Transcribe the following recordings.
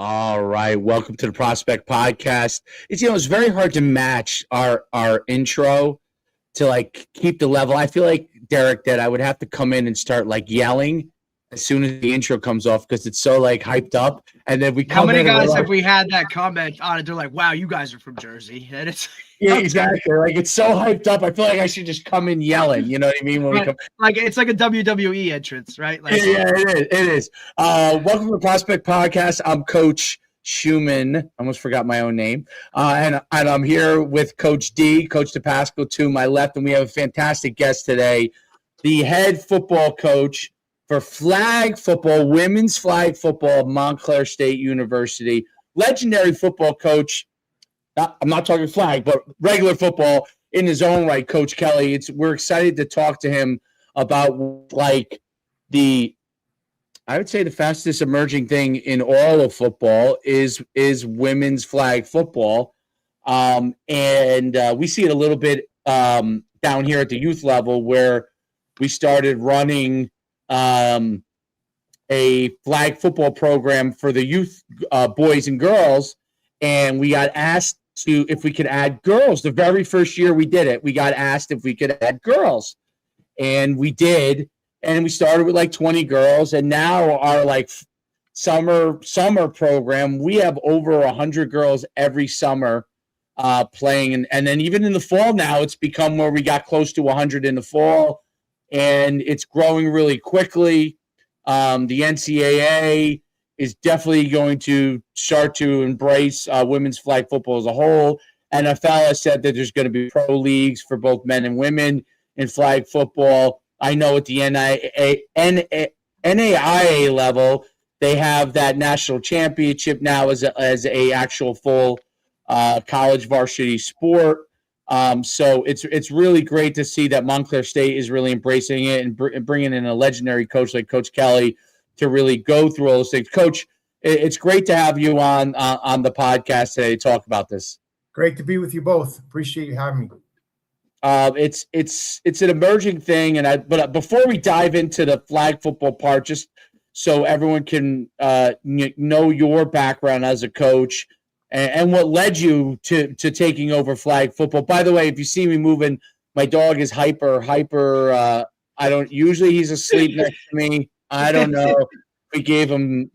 All right, welcome to the Prospect Podcast. It's very hard to match our intro to like keep the level. I feel like Derek that I would have to come in and start like yelling as soon as the intro comes off because it's so like hyped up, and then we How come many in and guys we're have like, we had that comment on it? They're like, "Wow, you guys are from Jersey," and it's yeah, exactly. Like it's so hyped up. I feel like I should just come in yelling. You know what I mean? When we come, like it's like a WWE entrance, right? Like, yeah, it is. Welcome to the Prospect Podcast. I'm Coach Schumann. I almost forgot my own name. And I'm here with Coach D, Coach DePasco to my left, and we have a fantastic guest today, the head football coach for flag football, women's flag football of Montclair State University, legendary football coach. I'm not talking flag, but regular football in his own right, Coach Kelly. We're excited to talk to him about like I would say the fastest emerging thing in all of football is women's flag football, and we see it a little bit down here at the youth level where we started running a flag football program for the youth boys and girls, and we got asked if we could add girls. The very first year we did it, we got asked if we could add girls, and we did. And we started with like 20 girls, and now our like summer program, we have over 100 girls every summer playing, and then even in the fall now, it's become where we got close to 100 in the fall, and it's growing really quickly. The NCAA is definitely going to start to embrace women's flag football as a whole. NFL has said that there's going to be pro leagues for both men and women in flag football. I know at the NAIA level, they have that national championship now as a actual full college varsity sport. So it's really great to see that Montclair State is really embracing it and bringing in a legendary coach like Coach Kelly to really go through all those things. Coach, it's great to have you on the podcast today to talk about this. Great to be with you both. Appreciate you having me. It's an emerging thing, but before we dive into the flag football part, just so everyone can know your background as a coach and what led you to taking over flag football. By the way, if you see me moving, my dog is hyper. I don't usually he's asleep next to me. I don't know if we gave him,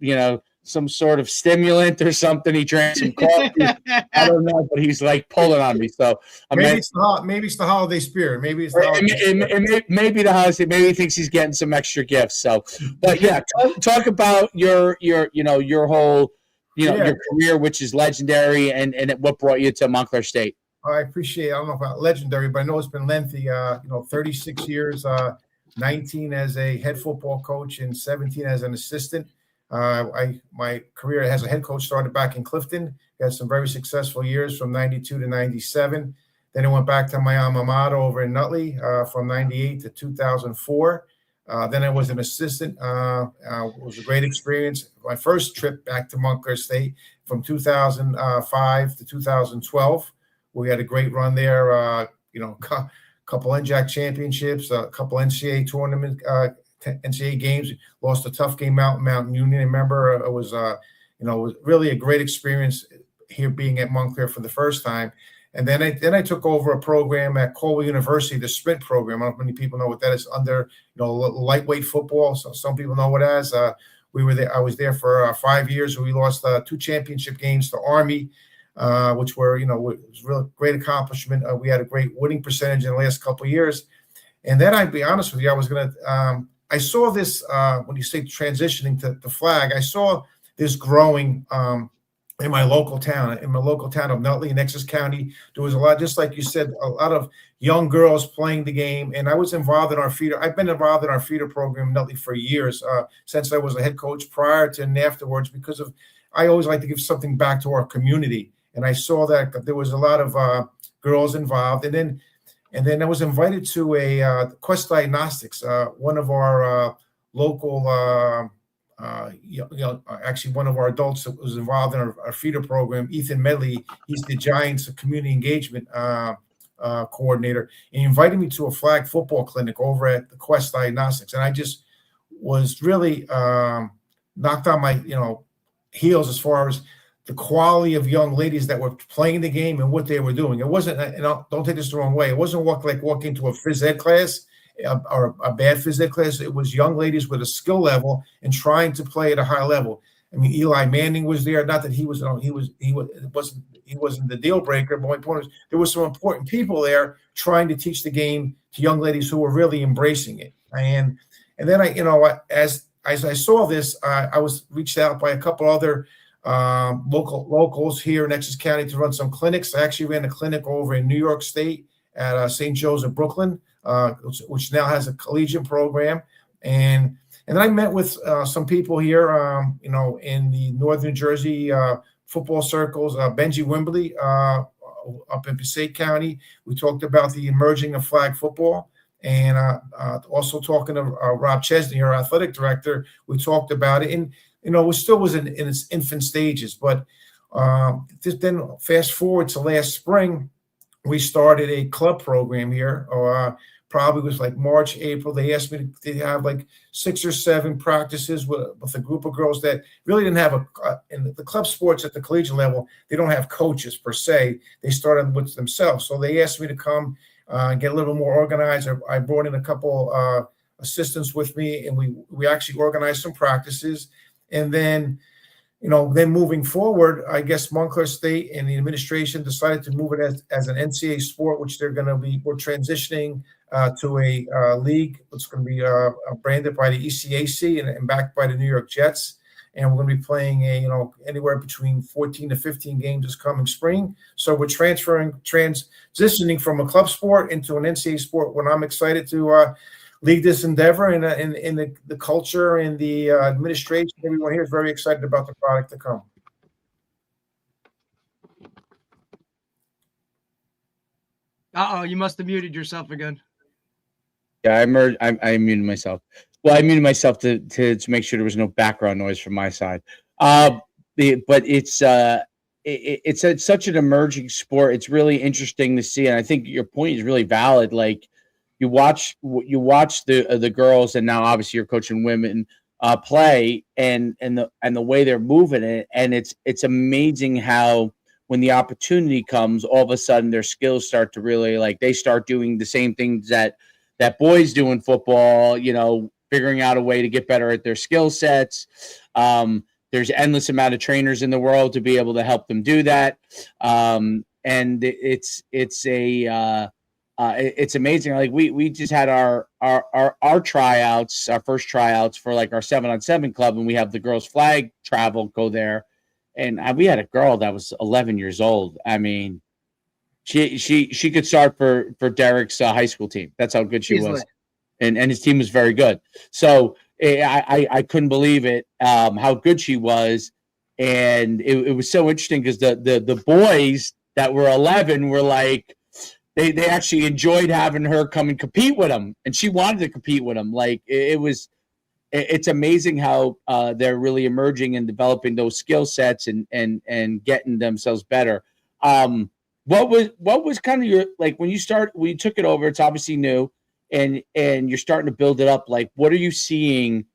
some sort of stimulant or something. He drank some coffee. I don't know, but he's like pulling on me. So maybe it's the holiday spirit. Maybe it's the maybe the holiday. Maybe he thinks he's getting some extra gifts. So, but yeah, talk about your whole your career, which is legendary, and what brought you to Montclair State. I appreciate it. I don't know about legendary, but I know it's been lengthy. 36 years, 19 as a head football coach and 17 as an assistant. My career as a head coach started back in Clifton. Had some very successful years from 92 to 97. Then I went back to my alma mater over in Nutley from 98 to 2004. Then I was an assistant. It was a great experience. My first trip back to Montclair State from 2005 to 2012. We had a great run there. Couple NJAC championships, a couple NCAA tournament NCAA games. Lost a tough game out in Mountain Union. I remember it was really a great experience here being at Montclair for the first time. And then I took over a program at Colwell University, the sprint program. I don't know if many people know what that is, under lightweight football. So some people know what it is. We were there. I was there for 5 years. We lost 2 championship games to Army, which were was a real great accomplishment. We had a great winning percentage in the last couple of years. And then I'd be honest with you, I was gonna. I saw this when you say transitioning to the flag. I saw this growing in my local town. In my local town of Nutley in Essex County, there was a lot, just like you said, a lot of young girls playing the game. And I was involved in our feeder. I've been involved in our feeder program in Nutley for years, since I was a head coach, prior to and afterwards, because I always like to give something back to our community. And I saw that there was a lot of girls involved. And then I was invited to a Quest Diagnostics, one of our local, actually one of our adults that was involved in our feeder program, Ethan Medley. He's the Giants community engagement coordinator. And he invited me to a flag football clinic over at the Quest Diagnostics. And I just was really knocked on my, heels as far as the quality of young ladies that were playing the game and what they were doing. It wasn't, and don't take this the wrong way, it wasn't walking into a phys ed class or a bad phys ed class. It was young ladies with a skill level and trying to play at a high level. I mean, Eli Manning was there. Not that he wasn't the deal breaker, but my point is there was some important people there trying to teach the game to young ladies who were really embracing it. And then as I saw this, I was reached out by a couple other locals here in Essex County to run some clinics. I actually ran a clinic over in New York State at St. Joe's of Brooklyn, which now has a collegiate program. And then I met with some people here, in the Northern New Jersey football circles, Benji Wimberly up in Passaic County. We talked about the emerging of flag football. And also talking to Rob Chesney, our athletic director, we talked about it. And it still was in its infant stages. But then fast forward to last spring, we started a club program here. Probably was like March, April. They asked me to have like 6 or 7 practices with a group of girls that really didn't have in the club sports at the collegiate level, they don't have coaches per se. They started with themselves. So they asked me to come get a little more organized. I brought in a couple assistants with me, and we actually organized some practices. And then, then moving forward, I guess Montclair State and the administration decided to move it as an NCAA sport, which we're transitioning to a league. It's going to be branded by the ECAC and backed by the New York Jets. And we're going to be playing anywhere between 14 to 15 games this coming spring. So we're transitioning from a club sport into an NCAA sport. When I'm excited to lead this endeavor, and the culture and the administration, everyone here is very excited about the product to come. You must have muted yourself again. Yeah, I muted myself. Well, I muted myself to make sure there was no background noise from my side. But it's such an emerging sport. It's really interesting to see, and I think your point is really valid. Like you watch the girls, and now obviously you're coaching women play, and the way they're moving it, and it's amazing how when the opportunity comes, all of a sudden their skills start to really they start doing the same things that boys do in football. Figuring out a way to get better at their skill sets. There's endless amount of trainers in the world to be able to help them do that. And it's amazing. Like we just had our tryouts, our first tryouts for like our 7-on-7 club, and we have the girls flag travel go there. And we had a girl that was 11 years old. I mean, she could start for Derek's high school team. That's how good she was. And his team was very good. So I couldn't believe it, how good she was. And it was so interesting because the boys that were 11 were like, they actually enjoyed having her come and compete with them. And she wanted to compete with them. Like it's amazing how they're really emerging and developing those skill sets and getting themselves better. What was kind of your, like when you took it over, it's obviously new. And you're starting to build it up. Like, what are you seeing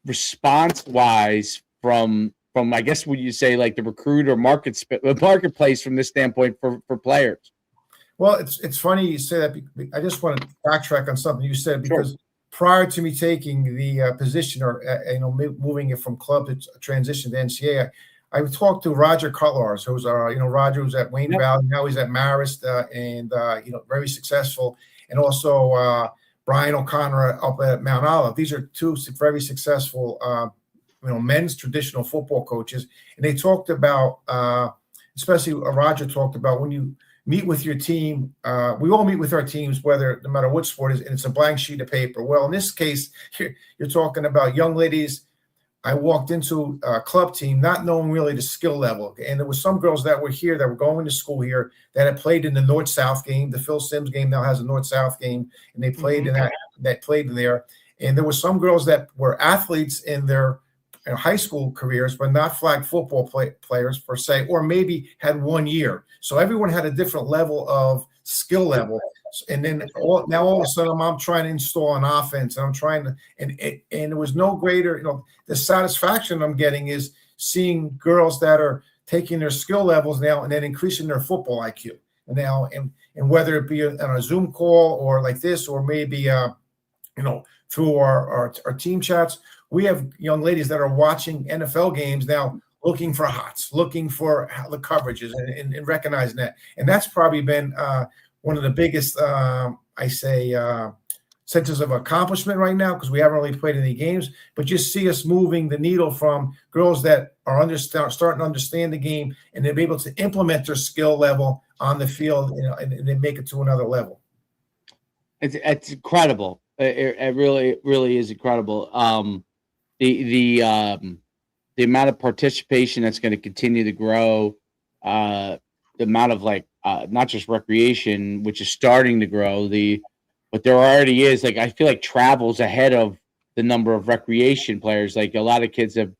response-wise from I guess would you say like the recruiter marketplace from this standpoint for players? Well, it's funny you say that. I just want to backtrack on something you said because prior to me taking the position or moving it from club to transition to NCAA, I talked to Roger Cutlars, who's Roger was at Wayne Valley, now he's at Marist, and very successful. And also Brian O'Connor up at Mount Olive. These are two very successful, men's traditional football coaches. And they talked about, especially Roger talked about when you meet with your team. We all meet with our teams, no matter what sport it is, and it's a blank sheet of paper. Well, in this case, you're talking about young ladies. I walked into a club team not knowing really the skill level. And there were some girls that were here that were going to school here that had played in the North-South game. The Phil Simms game now has a North-South game, and they played in that played in there. And there were some girls that were athletes in their high school careers, but not flag football players per se, or maybe had 1 year. So everyone had a different level of skill level. And then now all of a sudden I'm trying to install an offense, and I'm trying to, and there was no greater, the satisfaction I'm getting is seeing girls that are taking their skill levels now and then increasing their football IQ. And whether it be on a Zoom call or like this, or maybe through our team chats, we have young ladies that are watching NFL games now, looking for hots, looking for the coverages and recognizing that. And that's probably been one of the biggest, senses of accomplishment right now, because we haven't really played any games, but just see us moving the needle from girls that are starting to understand the game and they're able to implement their skill level on the field, and they make it to another level. It's incredible. It really is incredible. The amount of participation that's going to continue to grow, the amount of not just recreation, which is starting to grow, but there already is, I feel like travel's ahead of the number of recreation players. Like, a lot of kids have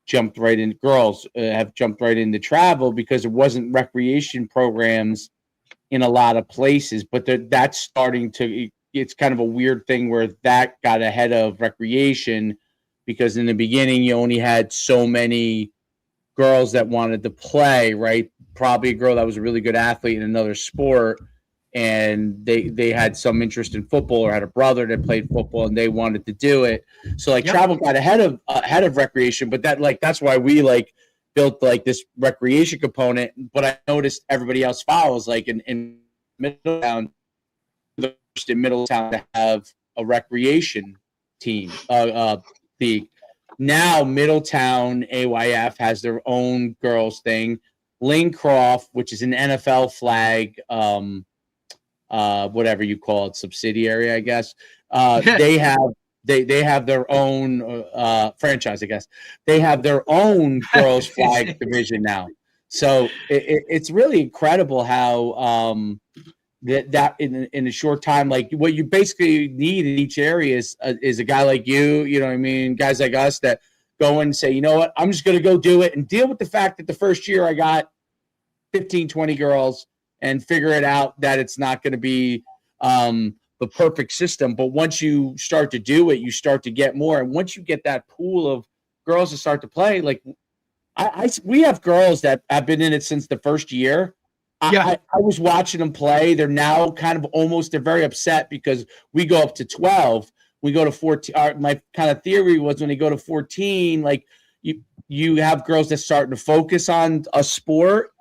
jumped right in, girls have jumped right into travel because there wasn't recreation programs in a lot of places, but that's starting to, it's kind of a weird thing where that got ahead of recreation, because in the beginning you only had so many girls that wanted to play, right? Probably a girl that was a really good athlete in another sport, and they had some interest in football, or had a brother that played football and they wanted to do it. So travel got ahead of recreation, but that's why we built this recreation component. But I noticed everybody else follows, in Middletown, the first in Middletown to have a recreation team, league. Now Middletown AYF has their own girls thing. Linecroft, which is an NFL flag, whatever you call it, subsidiary, I guess. They have their own franchise, I guess. They have their own girls flag division now. So it's really incredible how that in a short time, what you basically need in each area is a guy like you know what I mean, guys like us that go and say, you know what, I'm just going to go do it and deal with the fact that the first year I got 15, 20 girls, and figure it out that it's not going to be the perfect system. But once you start to do it, you start to get more. And once you get that pool of girls to start to play, we have girls that have been in it since the first year. I was watching them play. They're now they're very upset because we go up to 12. We go to 14. My kind of theory was, when they go to 14, you have girls that starting to focus on a sport.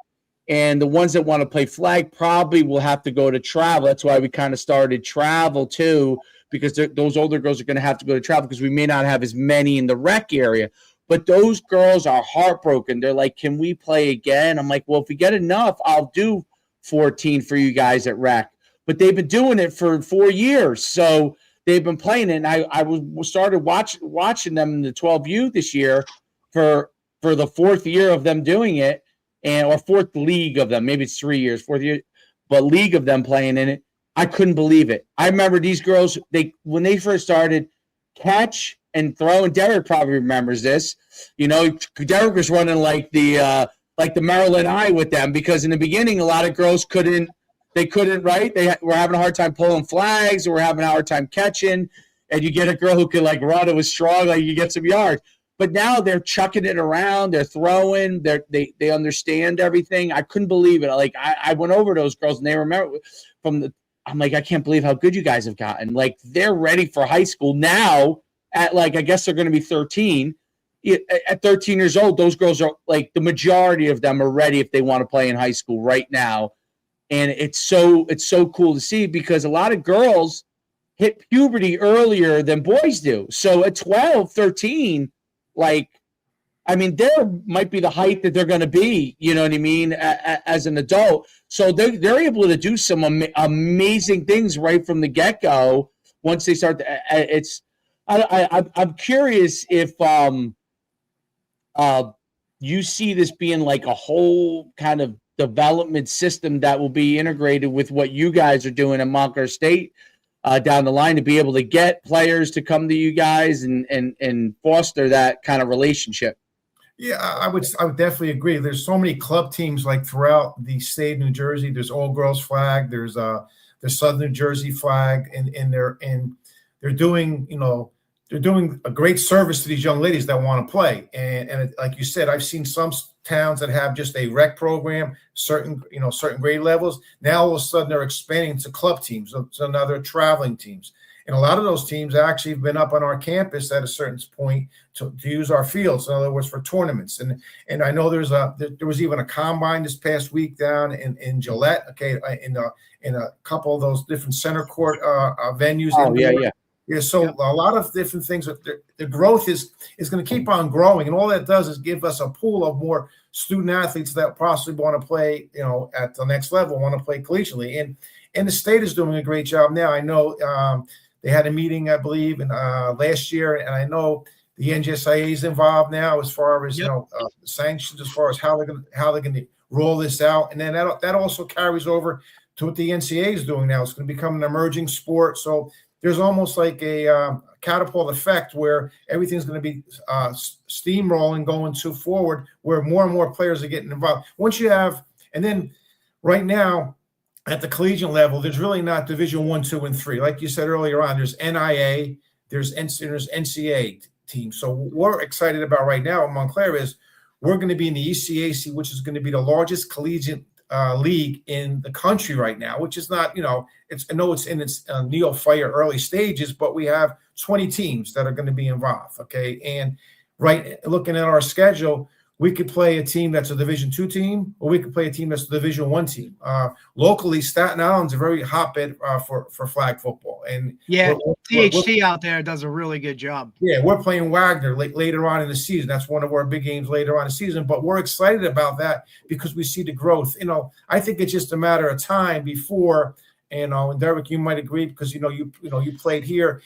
And the ones that want to play flag probably will have to go to travel. That's why we kind of started travel too, because those older girls are going to have to go to travel, because we may not have as many in the rec area. But those girls are heartbroken. They're like, can we play again? I'm like, well, if we get enough, I'll do 14 for you guys at rec. But they've been doing it for 4 years. So they've been playing it. And I started watching them in the 12U this year for the 4th year of them doing it. Or 4th league of them, maybe it's 3 years, 4th year, but league of them playing in it. I couldn't believe it. I remember these girls, when they first started, catch and throw, and Derek probably remembers this. Derek was running like the Maryland Eye with them, because in the beginning, a lot of girls couldn't, right? They were having a hard time pulling flags, or were having a hard time catching, and you get a girl who could run, it was strong, you get some yards. But now they're chucking it around. They're throwing. They understand everything. I couldn't believe it. I went over those girls, and they remember I'm like, I can't believe how good you guys have gotten. They're ready for high school now. At I guess they're going to be 13. At 13 years old, those girls are the majority of them are ready if they want to play in high school right now. And it's so cool to see, because a lot of girls hit puberty earlier than boys do. So at 12, 13. There might be the height that they're going to be, you know what I mean, as an adult. So they're able to do some amazing things right from the get-go once they start. I'm curious if you see this being a whole kind of development system that will be integrated with what you guys are doing at Montclair State down the line, to be able to get players to come to you guys and foster that kind of relationship. Yeah, I would definitely agree. There's so many club teams throughout the state of New Jersey. There's All Girls Flag. There's the Southern New Jersey Flag, and they're doing they're doing a great service to these young ladies that want to play. And like you said, I've seen some towns that have just a rec program, certain grade levels. Now all of a sudden they're expanding to club teams, so now they're traveling teams. And a lot of those teams actually have been up on our campus at a certain point to use our fields. In other words, for tournaments. And I know there was even a combine this past week down in Gillette. Okay, in a couple of those different center court venues. Oh, yeah. Yeah, so a lot of different things. The growth is going to keep on growing, and all that does is give us a pool of more student athletes that possibly want to play, at the next level, want to play collegiately. And the state is doing a great job now. I know they had a meeting, I believe, last year, and I know the NJSIA is involved now as far as sanctions, as far as how they're going to roll this out, and then that also carries over to what the NCAA is doing now. It's going to become an emerging sport, so there's almost like a catapult effect where everything's going to be steamrolling going forward, where more and more players are getting involved. And then right now at the collegiate level, there's really not Division 1, 2, and 3. Like you said earlier on, there's NIA, there's NCAA teams. So what we're excited about right now in Montclair is we're going to be in the ECAC, which is going to be the largest collegiate league in the country right now, which is not, it's in its neophyte early stages, but we have 20 teams that are going to be involved. Okay. And looking at our schedule, we could play a team that's a Division 2 team, or we could play a team that's a Division 1 team. Locally, Staten Island's a very hotbed for flag football. And THT out there does a really good job. Yeah, we're playing Wagner later on in the season. That's one of our big games later on in the season. But we're excited about that because we see the growth. I think it's just a matter of time before. And Derek, you might agree because you played here,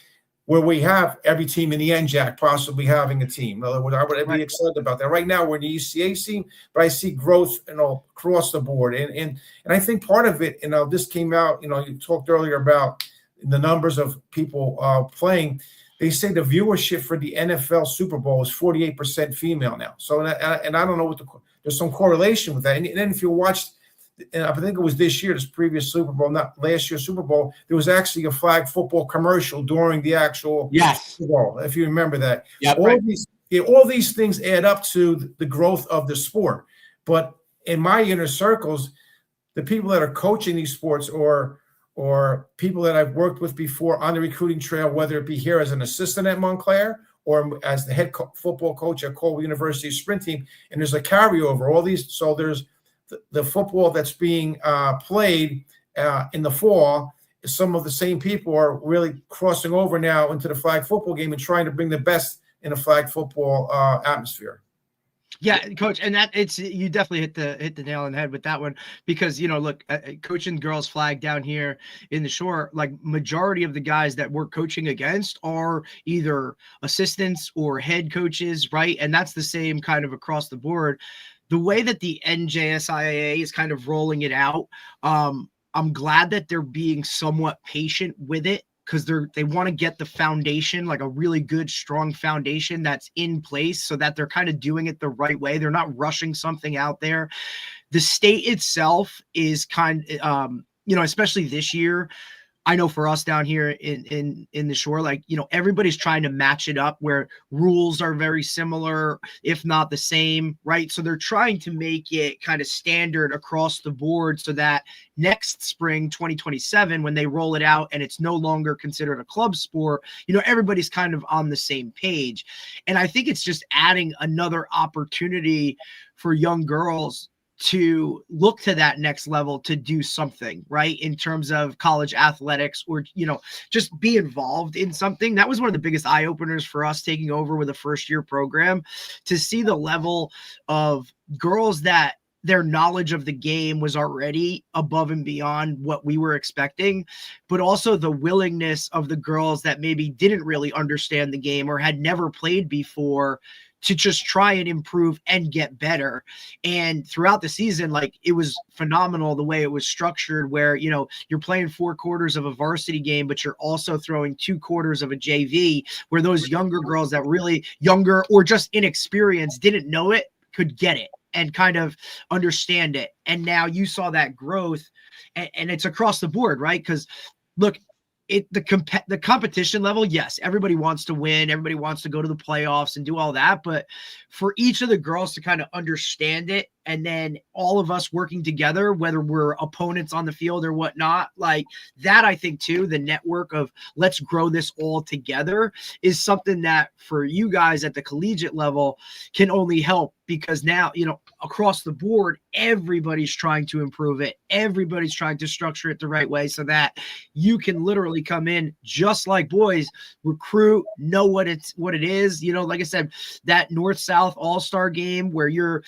where we have every team in the NJAC possibly having a team. In other words, I would be excited about that. Right now, we're in the ECAC, but I see growth, across the board. And I think part of it, this came out, you talked earlier about the numbers of people playing. They say the viewership for the NFL Super Bowl is 48% female now. So, and I don't know there's some correlation with that. And then if you watched, and I think it was this previous Super Bowl, not last year's Super Bowl, there was actually a flag football commercial during the actual Super Bowl, if you remember that. Yep, all these things add up to the growth of the sport. But in my inner circles, the people that are coaching these sports or people that I've worked with before on the recruiting trail, whether it be here as an assistant at Montclair or as the head football coach at Colby University sprint team, and there's a carryover. All these, so there's the football that's being played in the fall. Some of the same people are really crossing over now into the flag football game and trying to bring the best in a flag football atmosphere. Yeah, Coach, and you definitely hit the nail on the head with that one because look, coaching girls flag down here in the Shore, like majority of the guys that we're coaching against are either assistants or head coaches, right? And that's the same kind of across the board. The way that the NJSIA is kind of rolling it out, I'm glad that they're being somewhat patient with it because they want to get the foundation, like a really good, strong foundation that's in place so that they're kind of doing it the right way. They're not rushing something out there. The state itself is especially this year, I know for us down here in the Shore, everybody's trying to match it up where rules are very similar, if not the same, right? So they're trying to make it kind of standard across the board so that next spring, 2027, when they roll it out and it's no longer considered a club sport, everybody's kind of on the same page. And I think it's just adding another opportunity for young girls to look to that next level to do something, right? In terms of college athletics or, just be involved in something. That was one of the biggest eye openers for us taking over with a first year program, to see the level of girls that their knowledge of the game was already above and beyond what we were expecting, but also the willingness of the girls that maybe didn't really understand the game or had never played before to just try and improve and get better. And throughout the season, it was phenomenal the way it was structured where, you're playing 4 quarters of a varsity game, but you're also throwing 2 quarters of a JV where those younger girls that really younger or just inexperienced didn't know it could get it and kind of understand it. And now you saw that growth and it's across the board, right? Because look, the competition level, yes, everybody wants to win, everybody wants to go to the playoffs and do all that, but for each of the girls to kind of understand it, and then all of us working together, whether we're opponents on the field or whatnot, like that, I think too, the network of let's grow this all together is something that for you guys at the collegiate level can only help, because now, across the board, everybody's trying to improve it. Everybody's trying to structure it the right way so that you can literally come in just like boys, recruit, know what it is. Like I said, that North-South all-star game where you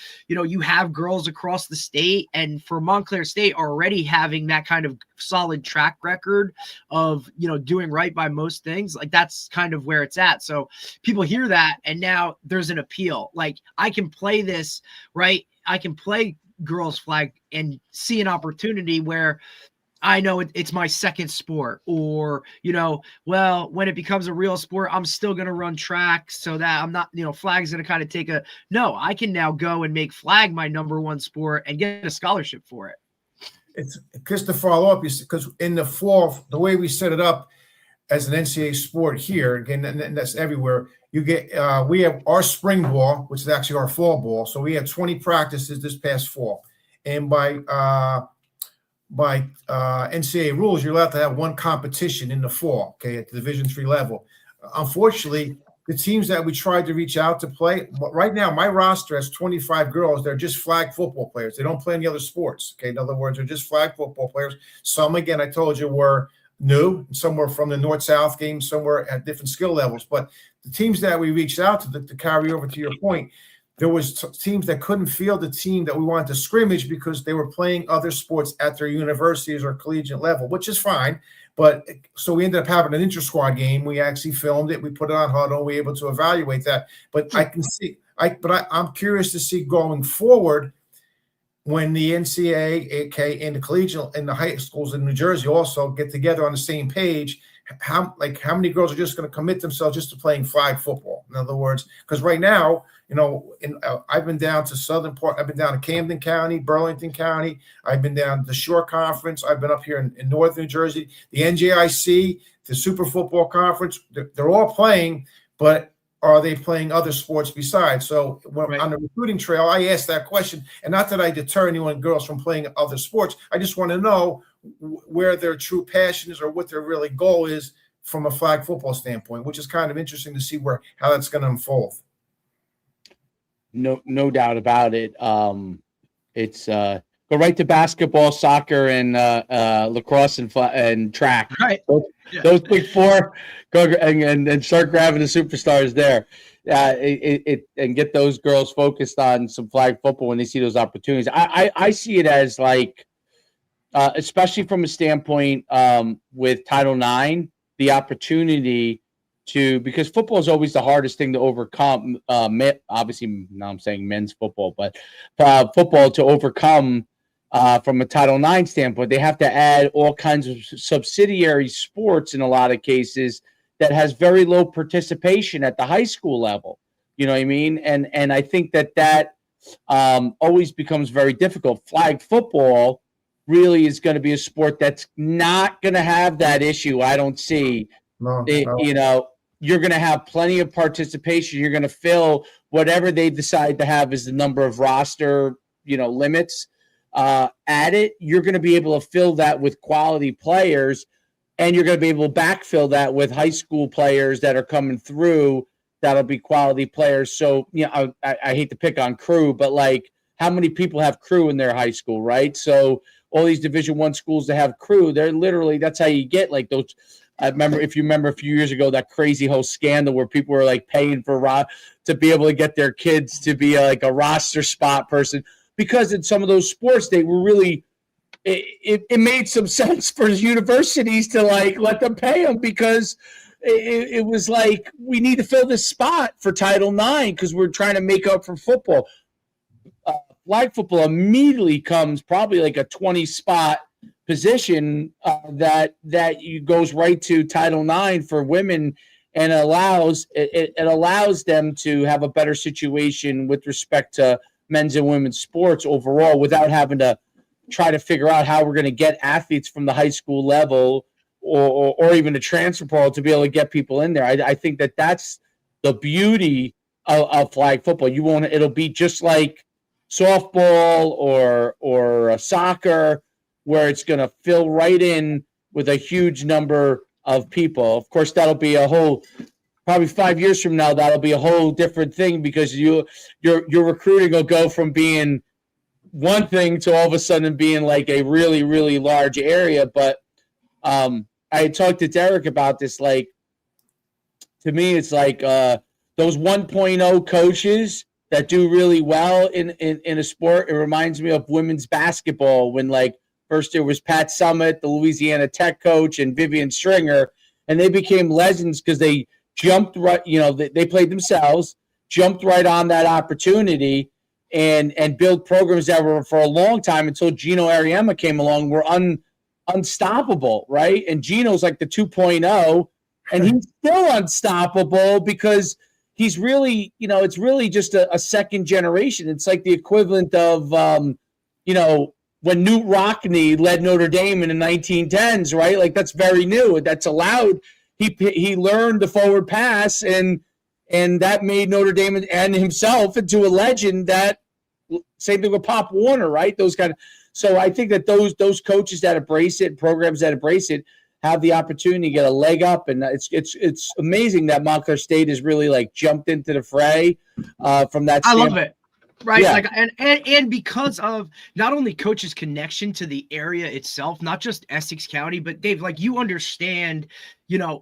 have girls across the state, and for Montclair State already having that kind of solid track record of, doing right by most things, like that's kind of where it's at. So people hear that, and now there's an appeal. Like, I can play this, right? I can play girls flag and see an opportunity where I know it's my second sport, or, when it becomes a real sport, I'm still going to run track so that I'm not, flag's going to kind of I can now go and make flag my number one sport and get a scholarship for it. It's just to follow up, because in the fall, the way we set it up as an NCAA sport here, again, and that's everywhere, you get, we have our spring ball, which is actually our fall ball. So we had 20 practices this past fall. And by NCAA rules, you're allowed to have one competition in the fall, okay, at the Division III level. Unfortunately, the teams that we tried to reach out to play, right now, my roster has 25 girls. They're just flag football players. They don't play any other sports, okay? In other words, they're just flag football players. Some, again, I told you, were new. Some were from the North-South game. Some were at different skill levels. But the teams that we reached out to carry over to your point, there was teams that couldn't field the team that we wanted to scrimmage because they were playing other sports at their universities or collegiate level, which is fine. But so we ended up having an inter-squad game. We actually filmed it. We put it on huddle. We were able to evaluate that. But I can see, I'm curious to see going forward when the NCAA, okay, and the collegiate and the high schools in New Jersey also get together on the same page. How many girls are just going to commit themselves just to playing flag football? In other words, because right now, I've been down to Southern Part. I've been down to Camden County, Burlington County. I've been down to the Shore Conference. I've been up here in Northern New Jersey. The NJIC, the Super Football Conference, they're all playing, but are they playing other sports besides? So on the recruiting trail, I asked that question, and not that I deter anyone, girls, from playing other sports. I just want to know where their true passion is or what their really goal is from a flag football standpoint, which is kind of interesting to see how that's going to unfold. No doubt about it. It's go right to basketball, soccer, and lacrosse and track. Right. Those big four, go and start grabbing the superstars there. And get those girls focused on some flag football when they see those opportunities. I see it as like, especially from a standpoint with Title IX, the opportunity because football is always the hardest thing to overcome. Obviously, now I'm saying men's football, but football to overcome from a Title IX standpoint, they have to add all kinds of subsidiary sports in a lot of cases that has very low participation at the high school level. You know what I mean? And I think that always becomes very difficult. Flag football really is going to be a sport that's not going to have that issue. I don't see. No. You're going to have plenty of participation. You're going to fill whatever they decide to have as the number of roster, limits at it. You're going to be able to fill that with quality players, and you're going to be able to backfill that with high school players that are coming through that'll be quality players. So, I hate to pick on Crew, but like, how many people have Crew in their high school, right? So all these Division I schools that have Crew, they're literally, that's how you get like those. If you remember a few years ago, that crazy whole scandal where people were like paying to be able to get their kids to be like a roster spot person, because in some of those sports, they were really, it made some sense for universities to like let them pay them, because it was like, we need to fill this spot for Title IX because we're trying to make up for football. Flag football immediately comes probably like a 20 spot position that goes right to Title IX for women, and it allows them to have a better situation with respect to men's and women's sports overall, without having to try to figure out how we're going to get athletes from the high school level or even a transfer portal to be able to get people in there. I think that's the beauty of flag football. It'll be just like softball or soccer, where it's going to fill right in with a huge number of people. Of course, that'll be probably 5 years from now, that'll be a whole different thing, because your recruiting will go from being one thing to all of a sudden being like a really, really large area. But I talked to Derek about this. Like, to me, it's like those 1.0 coaches that do really well in a sport. It reminds me of women's basketball, when like first there was Pat Summitt, the Louisiana Tech coach, and Vivian Stringer, and they became legends because they jumped right. They played themselves, jumped right on that opportunity, and built programs that were, for a long time, until Gino Ariema came along, were unstoppable, right? And Gino's like the 2.0, and he's still unstoppable because he's really, it's really just a second generation. It's like the equivalent of, when Newt Rockne led Notre Dame in the 1910s, right? Like, that's very new. That's allowed. He learned the forward pass, and that made Notre Dame and himself into a legend. That same thing with Pop Warner, right? Those kind of. So I think that those coaches that embrace it, programs that embrace it, have the opportunity to get a leg up, and it's amazing that Montclair State has really like jumped into the fray from that. I love it. Right. Yeah. Like, and because of not only coach's connection to the area itself, not just Essex County, but Dave, like, you understand,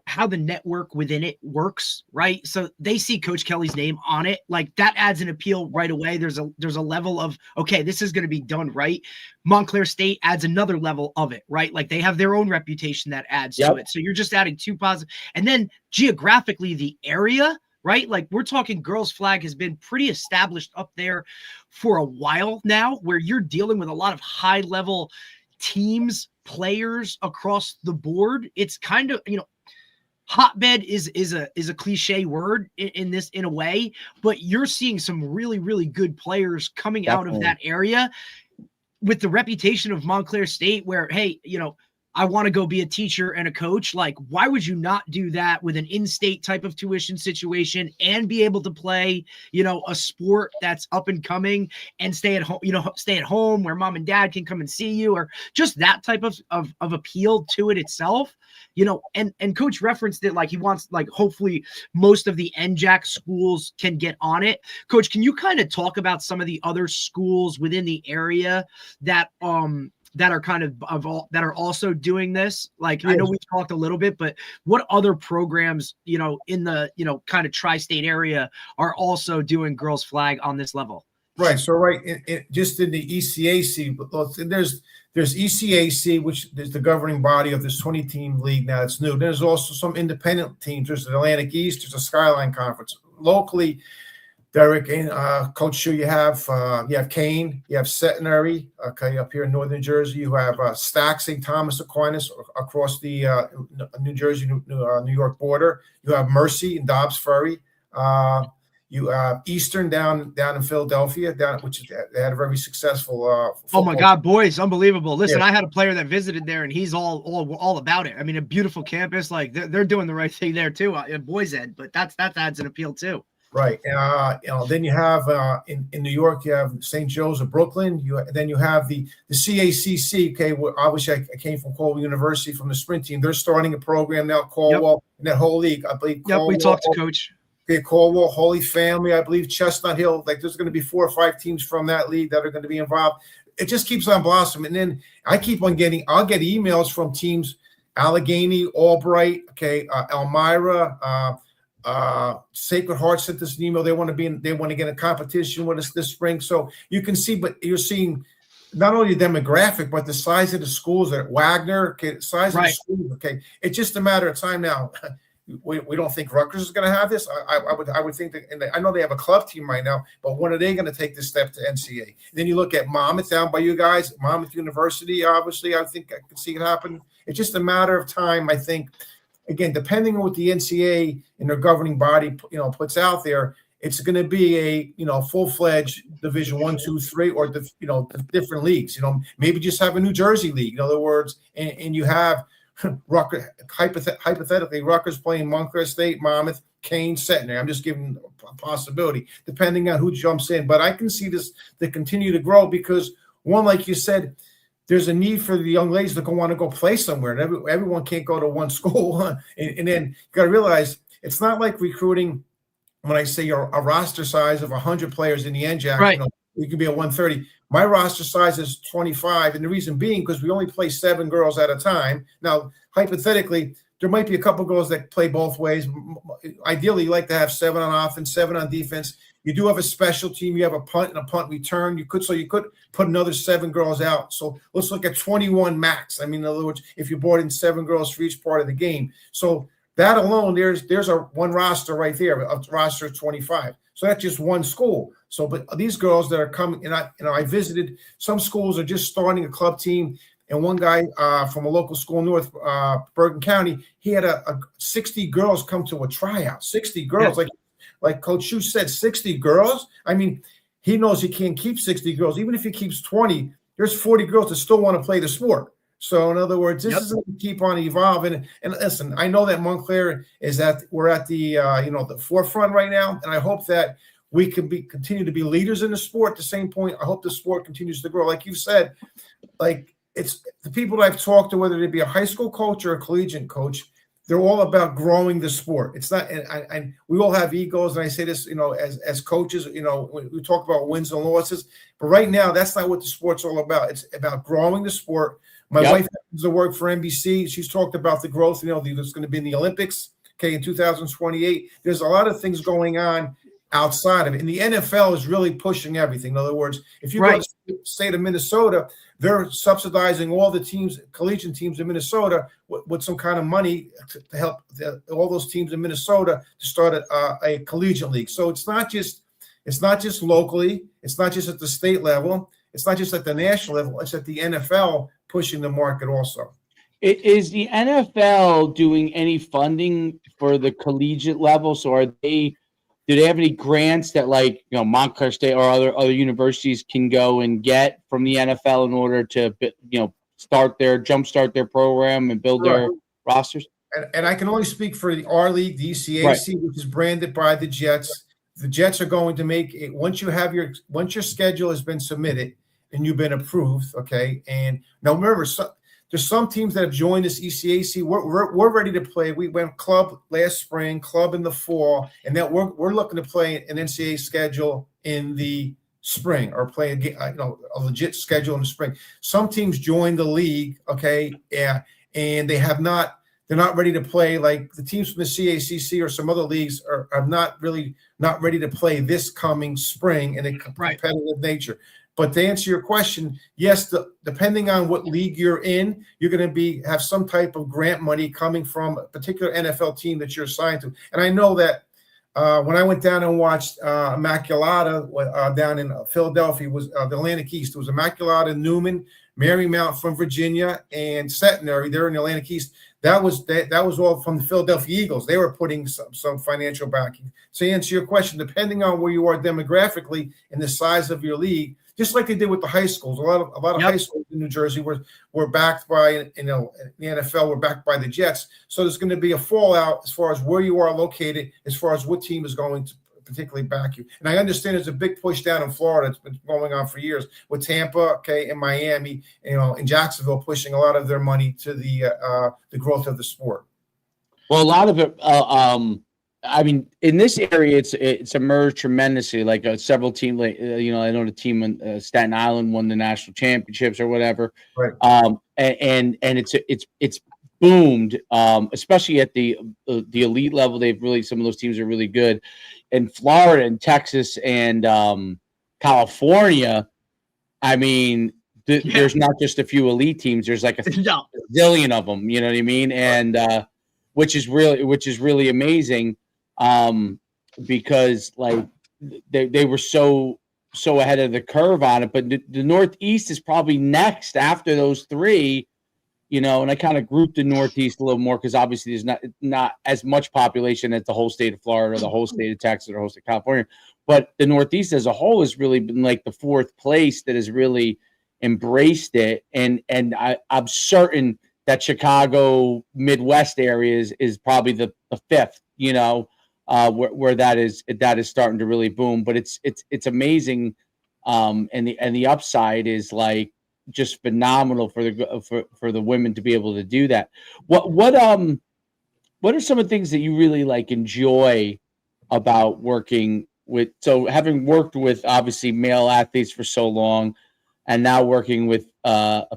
how the network within it works, right? So they see Coach Kelly's name on it. Like, that adds an appeal right away. There's a level of, okay, this is going to be done right. Montclair State adds another level of it, right? Like, they have their own reputation that adds to it. So you're just adding two positive. And then geographically, the area, right? Like, we're talking girls flag has been pretty established up there for a while now, where you're dealing with a lot of high level teams, players across the board. It's kind of, hotbed is a cliche word in a way, but you're seeing some really, really good players coming out of that area with the reputation of Montclair State, where, hey, I want to go be a teacher and a coach. Like, why would you not do that with an in-state type of tuition situation and be able to play, a sport that's up and coming, and stay at home where mom and dad can come and see you, or just that type of appeal to it itself, and coach referenced it. Like, he wants, like, hopefully most of the NJAC schools can get on it. Coach, can you kind of talk about some of the other schools within the area that are that are also doing this? Like, yes. I know we talked a little bit, but what other programs, in the, kind of tri-state area are also doing girls flag on this level? Right. So, right. Just in the ECAC, there's ECAC, which is the governing body of this 20-team league. Now, it's new. There's also some independent teams. There's the Atlantic East. There's a Skyline Conference. Locally, Derek and Coach Shu, you have Kane, you have Centenary, okay, up here in northern Jersey. You have Stack, St. Thomas Aquinas across the New Jersey, New York border. You have Mercy and Dobbs Ferry. You have Eastern down in Philadelphia, which they had a very successful. Oh my God, boys, unbelievable! Listen, I had a player that visited there, and he's all about it. I mean, a beautiful campus. Like, they're doing the right thing there too, Boys Ed. But that adds an appeal too. Right. Then you have in New York, you have St. Joe's of Brooklyn. Then you have the CACC. Okay, obviously I came from Caldwell University from the sprint team. They're starting a program now, Caldwell, in that whole league. I believe. Yep, we talked to Coach. Okay, Caldwell, Holy Family, I believe Chestnut Hill. Like, there's going to be 4 or 5 teams from that league that are going to be involved. It just keeps on blossoming. And then I'll get emails from teams, Allegheny, Albright, okay, Elmira, Sacred Heart sent us an email. They want to get a competition with us this spring. So you can see, but you're seeing not only the demographic, but the size of the schools at Wagner, okay, size of the schools. Okay. It's just a matter of time now. We don't think Rutgers is going to have this. I would think that, and I know they have a club team right now, but when are they going to take this step to NCAA? And then you look at Monmouth down by you guys, Monmouth University, obviously, I think I can see it happen. It's just a matter of time, I think. Again, depending on what the NCAA and their governing body, puts out there, it's going to be a, full-fledged Division 1, 2, 3, or the different leagues. Maybe just have a New Jersey league. In other words, and you have hypothetically, Rutgers playing Montclair State, Monmouth, Kane, Setner. I'm just giving a possibility, depending on who jumps in. But I can see this to continue to grow because, one, like you said, there's a need for the young ladies to want to go play somewhere. And everyone can't go to one school. And then you got to realize it's not like recruiting. When I say a roster size of 100 players in the NJAC, right. You can be at 130. My roster size is 25, and the reason being because we only play 7 girls at a time. Now, hypothetically, there might be a couple girls that play both ways. Ideally, you like to have 7 on offense, 7 on defense. You do have a special team. You have a punt and a punt return. You could put another 7 girls out. So let's look at 21 max. I mean, in other words, if you brought in 7 girls for each part of the game. So that alone, there's a one roster right there, a roster of 25. So that's just one school. So, but these girls that are coming, and I visited some schools are just starting a club team, and one guy from a local school in North Bergen County, he had a 60 girls come to a tryout. 60 girls, yeah. like Coach Shu said, 60 girls. I mean, he knows he can't keep 60 girls. Even if he keeps 20, there's 40 girls that still want to play the sport. So in other words, this is going to keep on evolving. And listen, I know that Montclair we're at the the forefront right now, and I hope that we can continue to be leaders in the sport. At the same point, I hope the sport continues to grow. Like you said, like it's the people that I've talked to, whether they be a high school coach or a collegiate coach, they're all about growing the sport. It's not, and we all have egos, and I say this, as coaches, we talk about wins and losses, but right now that's not what the sport's all about. It's about growing the sport. My wife happens to work for NBC. She's talked about the growth, that's going to be in the Olympics, in 2028. There's a lot of things going on outside of it. And the NFL is really pushing everything. In other words, if you go to the state of Minnesota, they're subsidizing all the teams, collegiate teams in Minnesota, with some kind of money to help all those teams in Minnesota to start a collegiate league. So it's not just locally. It's not just at the state level. It's not just at the national level. It's at the NFL pushing the market also. Is the NFL doing any funding for the collegiate level? So do they have any grants that Montclair State or other universities can go and get from the NFL in order to jumpstart their program and build their rosters? And I can only speak for our league, the ECAC, which is branded by the Jets. The Jets are going to make it once your schedule has been submitted and you've been approved. Okay. And now remember, there's some teams that have joined this ECAC. We're ready to play. We went club last spring, club in the fall, and that we're looking to play an NCAA schedule in the spring or play a legit schedule in the spring. Some teams join the league, okay, and they're not ready to play. Like the teams from the CACC or some other leagues are not ready to play this coming spring in a competitive nature. But to answer your question, yes, depending on what league you're in, you're going to have some type of grant money coming from a particular NFL team that you're assigned to. And I know that when I went down and watched Immaculata down in Philadelphia, was the Atlantic East. It was Immaculata, Newman, Marymount from Virginia, and Centenary. They're in the Atlantic East. That was all from the Philadelphia Eagles. They were putting some financial backing. To answer your question, depending on where you are demographically and the size of your league, just like they did with the high schools. A lot of high schools in New Jersey were backed by, the NFL were backed by the Jets. So there's going to be a fallout as far as where you are located, as far as what team is going to particularly back you. And I understand there's a big push down in Florida. It's been going on for years with Tampa, and Miami, and Jacksonville pushing a lot of their money to the growth of the sport. Well, a lot of it, I mean, in this area, it's emerged tremendously. Like several teams, I know the team in Staten Island won the national championships or whatever. Right. And it's boomed, especially at the elite level. Some of those teams are really good. In Florida and Texas and California, I mean, there's not just a few elite teams. There's like a zillion of them. You know what I mean? And which is really amazing. Because they were so ahead of the curve on it, but the Northeast is probably next after those three, and I kind of grouped the Northeast a little more because obviously there's not as much population as the whole state of Florida, or the whole state of Texas, or the whole state of California, but the Northeast as a whole has really been like the fourth place that has really embraced it, and I'm certain that Chicago Midwest area is probably the fifth, where that is starting to really boom. But it's amazing, and the upside is like just phenomenal for the women to be able to do that. What are some of the things that you really like enjoy about working with? So having worked with obviously male athletes for so long, and now working with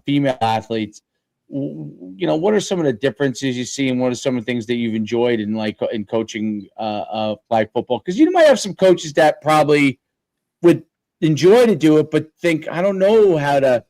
female athletes, what are some of the differences you see, and what are some of the things that you've enjoyed in coaching flag football? Because you might have some coaches that probably would enjoy to do it, but think, I don't know how to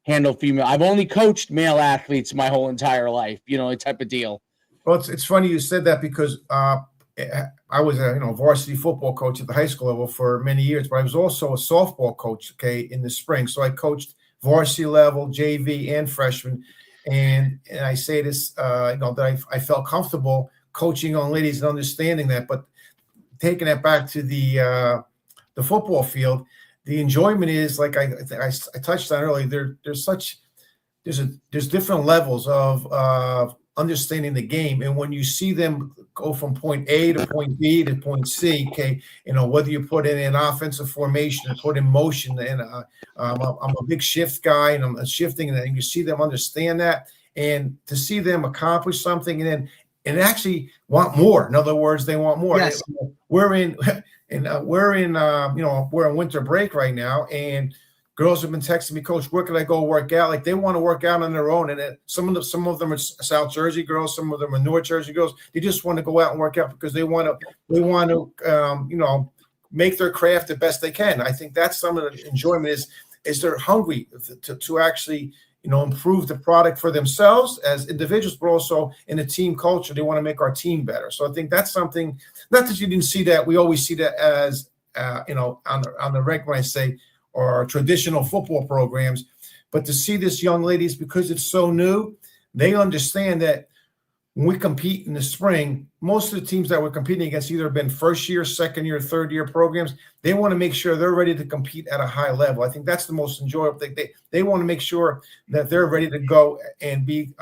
handle female. I've only coached male athletes my whole entire life, type of deal. Well, it's funny you said that because I was a varsity football coach at the high school level for many years, but I was also a softball coach, in the spring. So I coached varsity level, JV, and freshman. And I say this, that I felt comfortable coaching young ladies and understanding that. But taking it back to the football field, the enjoyment is like I touched on earlier. There's different levels of understanding the game, and when you see them go from point A to point B to point C, whether you put in an offensive formation or put in motion, and I'm a big shift guy, and I'm shifting, and you see them understand that, and to see them accomplish something, and actually want more. In other words, they want more. Yes. We're in winter break right now, and girls have been texting me, Coach, where can I go work out? Like, they want to work out on their own. And some of them are South Jersey girls, some of them are North Jersey girls. They just want to go out and work out because they want to make their craft the best they can. I think that's some of the enjoyment is they're hungry to actually, improve the product for themselves as individuals, but also in a team culture. They want to make our team better. So I think that's something, not that you didn't see that. We always see that as, on the reg, when I say, or traditional football programs, but to see this young ladies, because it's so new, they understand that when we compete in the spring, most of the teams that we're competing against either have been first year, second year, third year programs. They want to make sure they're ready to compete at a high level. I think that's the most enjoyable thing. They want to make sure that they're ready to go and be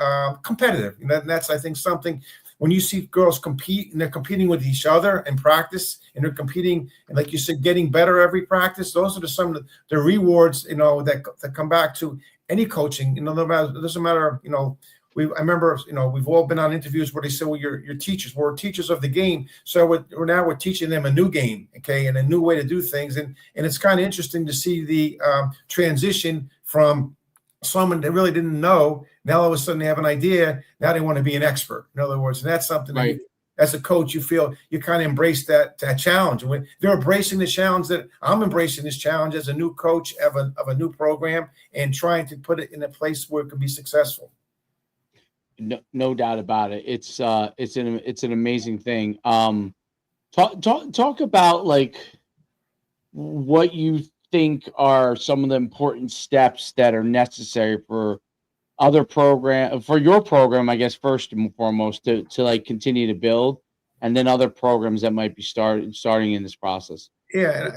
competitive. And that's, I think, something. When you see girls compete and they're competing with each other in practice, and they're competing, and like you said, getting better every practice, those are some of the rewards, that come back to any coaching. No matter, it doesn't matter, I remember, we've all been on interviews where they say, well, you're teachers. We're teachers of the game. So we're teaching them a new game, and a new way to do things. And it's kind of interesting to see the transition from someone that really didn't know. Now all of a sudden they have an idea. Now they want to be an expert. In other words, and that's something right. That as a coach, you feel you kind of embrace that challenge. And when they're embracing the challenge, that I'm embracing this challenge as a new coach of a new program, and trying to put it in a place where it can be successful. No doubt about it. It's an amazing thing. Talk about like what you think are some of the important steps that are necessary for your program, I guess, first and foremost, to like continue to build, and then other programs that might be starting in this process. Yeah,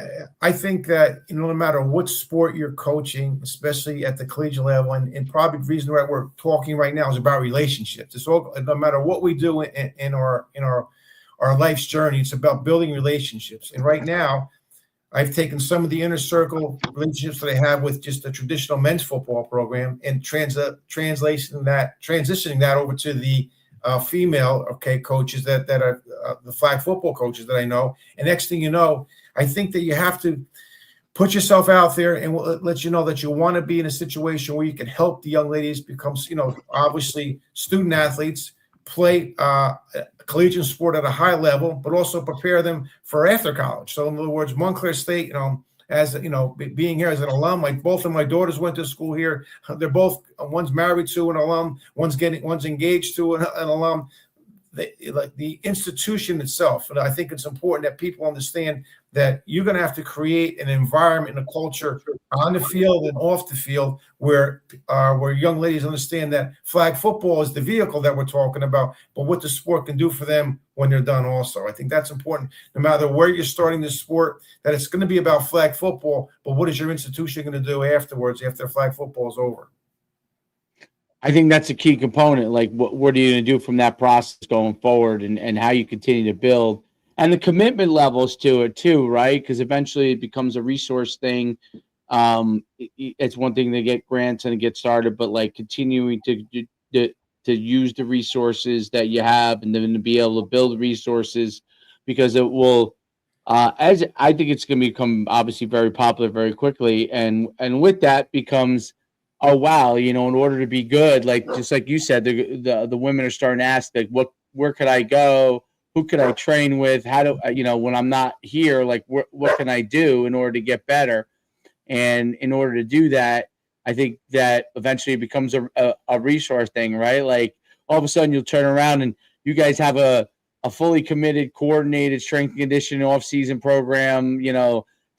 I think that no matter what sport you're coaching, especially at the collegiate level, and probably the reason why we're talking right now is about relationships. It's all, no matter what we do in our life's journey, it's about building relationships. And right now, I've taken some of the inner circle relationships that I have with just the traditional men's football program and transitioning that over to the female coaches that are the flag football coaches that I know. And next thing you know, I think that you have to put yourself out there and let you know that you want to be in a situation where you can help the young ladies become, obviously student athletes, play collegiate sport at a high level, but also prepare them for after college. So in other words, Montclair State, as being here as an alum, like both of my daughters went to school here. They're both, one's married to an alum, one's engaged to an alum. The institution itself, and I think it's important that people understand that you're going to have to create an environment and a culture on the field and off the field where young ladies understand that flag football is the vehicle that we're talking about, but what the sport can do for them when they're done also. I think that's important, no matter where you're starting the sport, that it's going to be about flag football, but what is your institution going to do afterwards, after flag football is over? I think that's a key component. Like, what are you going to do from that process going forward, and how you continue to build, and the commitment levels to it too, right? Because eventually it becomes a resource thing. It's one thing to get grants and to get started, but like continuing to use the resources that you have, and then to be able to build resources, because it will. As I think it's going to become obviously very popular very quickly, and with that becomes, oh wow, in order to be good, like just like you said, the women are starting to ask, like, where could I go, who could I train with, how do when I'm not here, like what can I do in order to get better, and in order to do that, I think that eventually it becomes a resource thing, right? Like all of a sudden you'll turn around and you guys have a fully committed, coordinated strength and conditioning off-season program,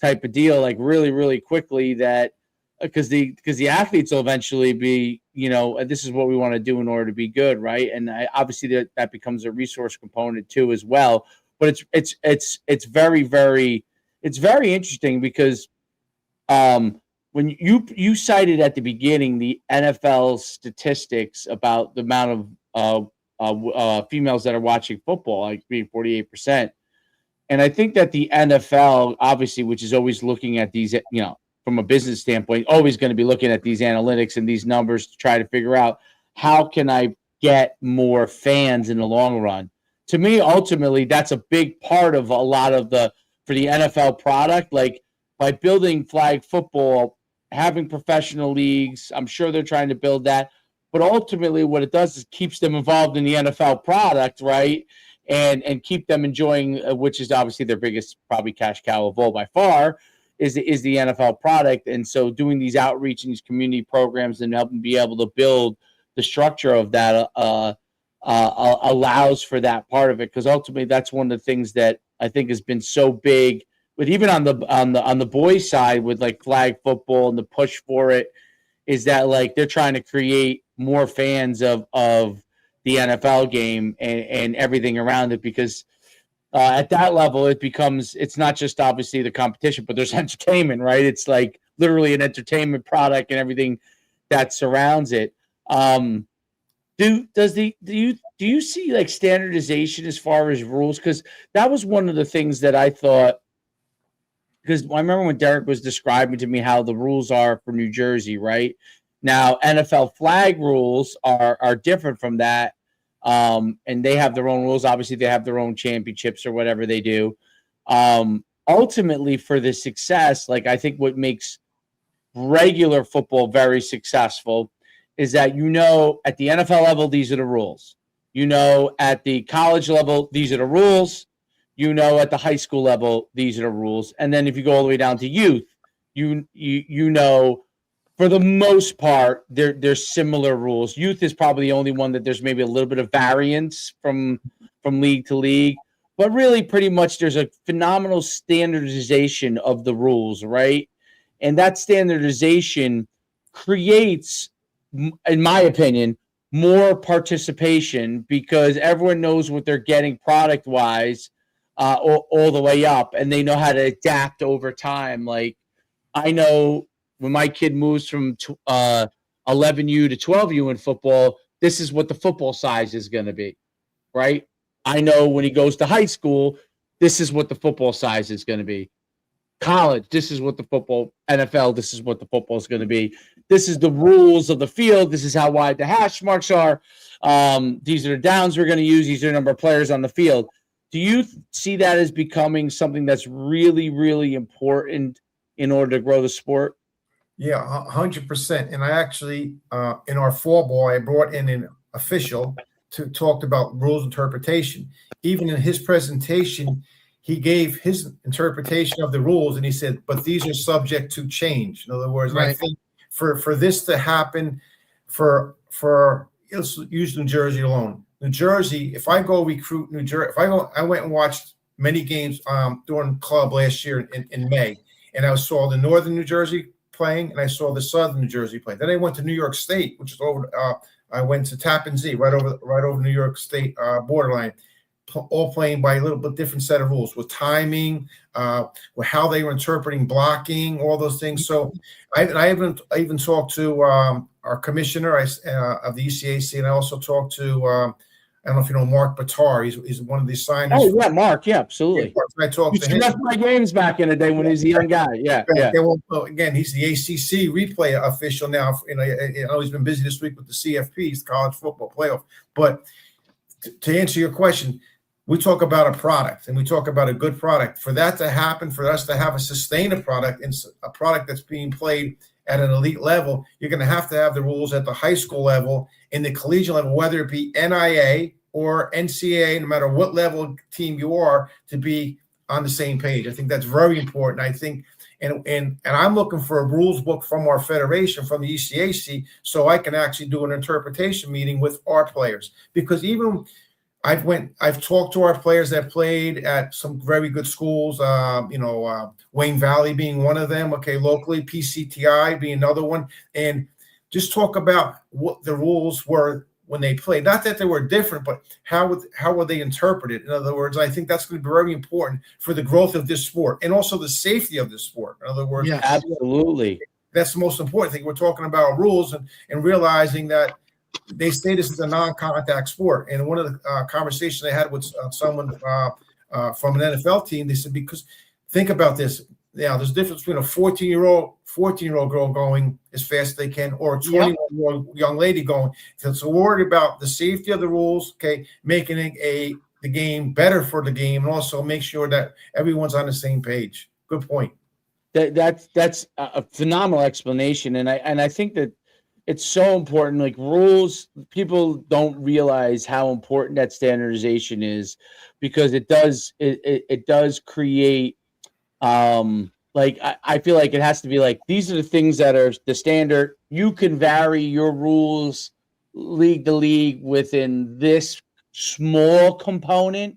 type of deal, like really, really quickly, that because the athletes will eventually be, this is what we want to do in order to be good, right? And obviously that becomes a resource component too as well. But it's very, very, it's very interesting because when you cited at the beginning the NFL statistics about the amount of females that are watching football, like being 48%. And I think that the NFL, obviously, which is always looking at these, from a business standpoint, always going to be looking at these analytics and these numbers to try to figure out how can I get more fans in the long run. To me, ultimately, that's a big part of a lot of for the NFL product, like by building flag football, having professional leagues. I'm sure they're trying to build that. But ultimately, what it does is keeps them involved in the NFL product, right? And keep them enjoying, which is obviously their biggest probably cash cow of all by far, is the NFL product. And so doing these outreach and these community programs and helping be able to build the structure of that allows for that part of it, because ultimately that's one of the things that I think has been so big. But even on the boys' side with like flag football and the push for it, is that like they're trying to create more fans of the NFL game and everything around it, because at that level it's not just obviously the competition, but there's entertainment, right? It's like literally an entertainment product and everything that surrounds it. Do you see like standardization as far as rules? Because that was one of the things that I thought. Because I remember when Derek was describing to me how the rules are for New Jersey, right? Now, NFL flag rules are different from that, and they have their own rules. Obviously, they have their own championships or whatever they do. Ultimately, for the success, like I think what makes regular football very successful is that at the NFL level, these are the rules. At the college level, these are the rules. At the high school level, these are the rules. And then if you go all the way down to youth, for the most part, there's similar rules. Youth is probably the only one that there's maybe a little bit of variance from league to league. But really, pretty much there's a phenomenal standardization of the rules, right? And that standardization creates, in my opinion, more participation, because everyone knows what they're getting product-wise, all the way up, and they know how to adapt over time. Like I know when my kid moves from 11U to 12U in football, this is what the football size is going to be, right? I know when he goes to high school, this is what the football size is going to be. College, this is what the football, NFL, this is what the football is going to be. This is the rules of the field. This is how wide the hash marks are. These are the downs we're going to use. These are the number of players on the field. Do you see that as becoming something that's really, really important in order to grow the sport? Yeah, 100%. And I actually, in our fall ball, I brought in an official to talk about rules interpretation. Even in his presentation, he gave his interpretation of the rules, and he said, but these are subject to change. In other words, right. I think for this to happen, for let's use New Jersey alone. New Jersey, if I go recruit New Jersey, I went and watched many games during club last year in May, and I saw the Northern New Jersey playing, and I saw the Southern New Jersey playing. Then I went to New York State, which is over. I went to Tappan Zee, right over New York State borderline. all playing by a little bit different set of rules with timing, with how they were interpreting blocking, all those things. So I even talked to our commissioner of the ECAC, and I also talked to I don't know if you know Mark Batar. He's one of the signers. Oh yeah, Mark. Yeah, absolutely. I talked to him. He my games back in the day when he was a young guy. Yeah, yeah. Well, again, he's the ACC replay official now. You know, he's been busy this week with the CFPs, the College Football Playoff. But to answer your question, we talk about a product, and we talk about a good product. For that to happen, for us to have a sustained product and a product that's being played at an elite level, you're going to have the rules at the high school level, in the collegiate level, whether it be NIA or NCAA, no matter what level team you are, to be on the same page. I think that's very important. I think, and I'm looking for a rules book from our federation, from the ECAC, so I can actually do an interpretation meeting with our players. Because even I've talked to our players that played at some very good schools, Wayne Valley being one of them, okay, locally, PCTI being another one, and just talk about what the rules were when they played. Not that they were different, but how were they interpreted? In other words, I think that's going to be very important for the growth of this sport and also the safety of this sport. In other words, yeah, absolutely. That's the most important thing. We're talking about rules and realizing that they say this is a non-contact sport. And one of the conversations I had with someone from an NFL team, they said, because think about this. Yeah, there's a difference between a 14-year-old girl going as fast as they can, or a 21-year-old young lady going. So we're worried about the safety of the rules, okay, making the game better for the game, and also make sure that everyone's on the same page. Good point. That's a phenomenal explanation, and I think that it's so important. Like rules, people don't realize how important that standardization is, because it does create. Like I feel like it has to be like, these are the things that are the standard. You can vary your rules league to league within this small component.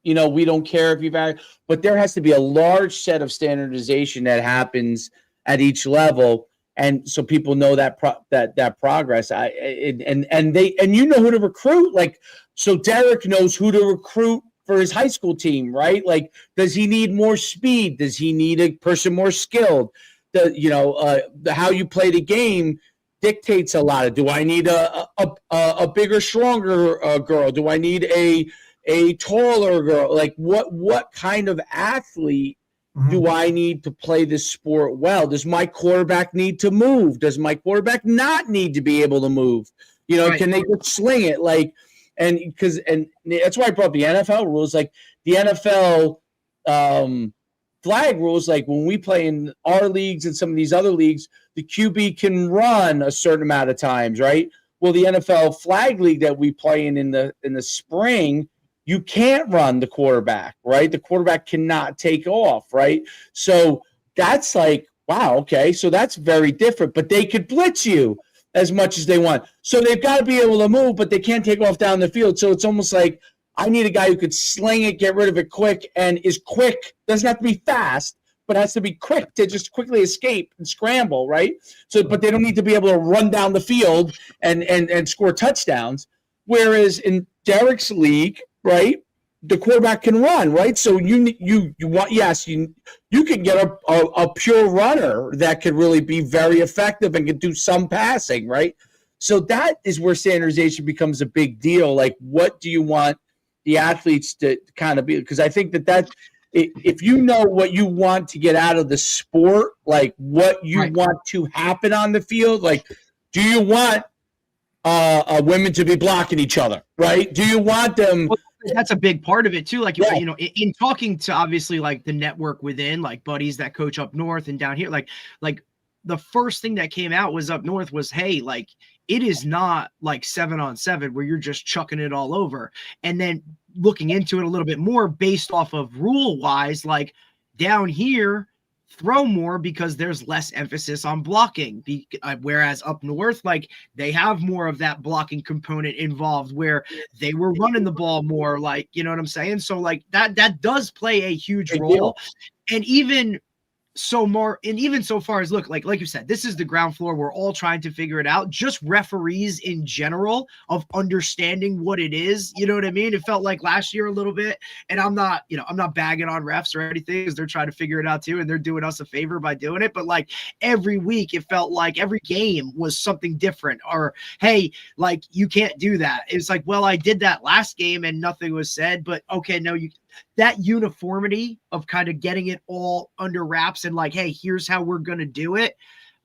You know, we don't care if you vary, but there has to be a large set of standardization that happens at each level, and so people know that that progress. And you know who to recruit. Like, so Derek knows who to recruit for his high school team, right? Like, does he need more speed? Does he need a person more skilled? How you play the game dictates a lot. Do I need a bigger, stronger girl? Do I need a taller girl? Like, what kind of athlete do I need to play this sport well? Does my quarterback need to move? Does my quarterback not need to be able to move? You know, right. Can they just sling it? Like, and that's why I brought up the NFL rules. Like the NFL flag rules, like when we play in our leagues and some of these other leagues, the QB can run a certain amount of times, right? Well, the NFL flag league that we play in the spring, you can't run the quarterback, right? The quarterback cannot take off, right? So that's like, wow, okay, so that's very different. But they could blitz you as much as they want. So they've got to be able to move, but they can't take off down the field. So it's almost like, I need a guy who could sling it, get rid of it quick, and is quick. Doesn't have to be fast, but has to be quick to just quickly escape and scramble, right? So, but they don't need to be able to run down the field and score touchdowns. Whereas in Derek's league, right, the quarterback can run, right? So you want, yes, you can get a pure runner that could really be very effective and can do some passing, right? So that is where standardization becomes a big deal. Like, what do you want the athletes to kind of be? Because I think that if you know what you want to get out of the sport, like what you want to happen on the field, like, do you want women to be blocking each other, right? Do you want them? Well, that's a big part of it too. Like, you know, in talking to obviously like the network within, like buddies that coach up north and down here, like the first thing that came out was up north was, hey, like, it is not like 7-on-7 where you're just chucking it all over. And then looking into it a little bit more based off of rule wise, like down here, throw more because there's less emphasis on blocking. Whereas up north, like they have more of that blocking component involved where they were running the ball more, like, you know what I'm saying? So like that does play a huge role. And even so more, and even so far as look, like you said, this is the ground floor. We're all trying to figure it out. Just referees in general of understanding what it is. You know what I mean? It felt like last year a little bit, and I'm not bagging on refs or anything, because they're trying to figure it out too, and they're doing us a favor by doing it. But like every week, it felt like every game was something different. Or hey, like you can't do that. It's like, well, I did that last game and nothing was said, but okay, no, that uniformity of kind of getting it all under wraps and like, hey, here's how we're going to do it.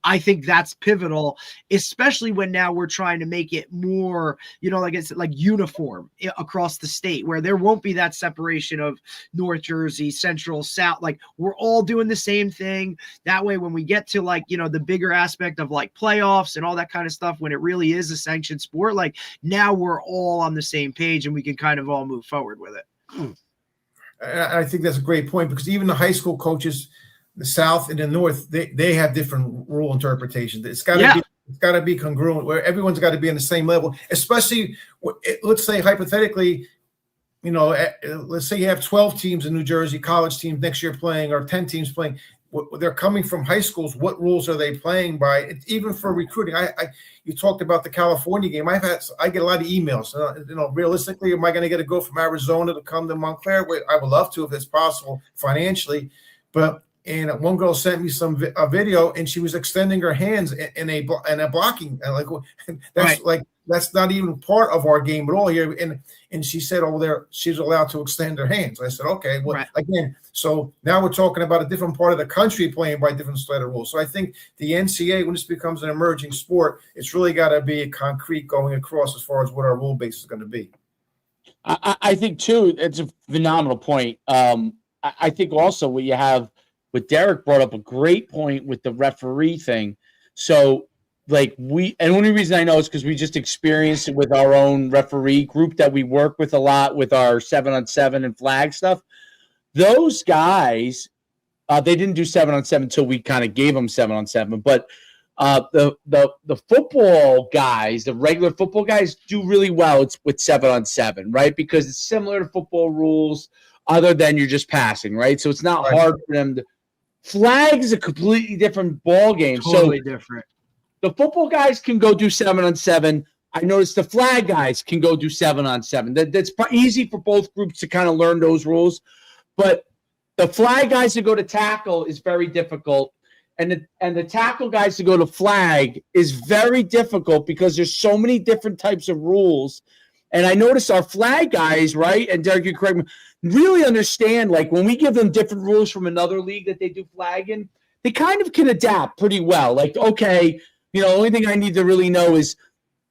I think that's pivotal, especially when now we're trying to make it more, like it's like uniform across the state, where there won't be that separation of North Jersey, Central, South. Like we're all doing the same thing. That way, when we get to like, the bigger aspect of like playoffs and all that kind of stuff, when it really is a sanctioned sport, like now we're all on the same page and we can kind of all move forward with it. I think that's a great point, because even the high school coaches, the South and the North, they have different rule interpretations. It's got to be congruent, where everyone's got to be on the same level. Especially, let's say hypothetically, let's say you have 12 teams in New Jersey, college teams next year playing, or 10 teams playing. They're coming from high schools. What rules are they playing by? Even for recruiting, you talked about the California game. I get a lot of emails. Realistically, am I going to get a go from Arizona to come to Montclair? I would love to if it's possible financially, but. And one girl sent me a video, and she was extending her hands in a blocking. That's not even part of our game at all here. And she said, she's allowed to extend her hands. I said, okay, well, again, so now we're talking about a different part of the country playing by different set of rules. So I think the NCAA, when this becomes an emerging sport, it's really got to be a concrete going across as far as what our rule base is going to be. I think too, it's a phenomenal point. I think also what you have. But Derek brought up a great point with the referee thing. So, and the only reason I know is because we just experienced it with our own referee group that we work with a lot with our 7-on-7 and flag stuff. Those guys, they didn't do 7-on-7 until we kind of gave them 7-on-7. But the football guys, the regular football guys, do really well with 7-on-7, right? Because it's similar to football rules, other than you're just passing, right? So it's not hard for them to. Flag is a completely different ball game. Totally different. The football guys can go do 7-on-7. I noticed the flag guys can go do 7-on-7. That's easy for both groups to kind of learn those rules. But the flag guys to go to tackle is very difficult. And the tackle guys to go to flag is very difficult because there's so many different types of rules. And I noticed our flag guys, right, and Derek, you correct me, really understand, like, when we give them different rules from another league that they do flag in, they kind of can adapt pretty well. Like, okay, the only thing I need to really know is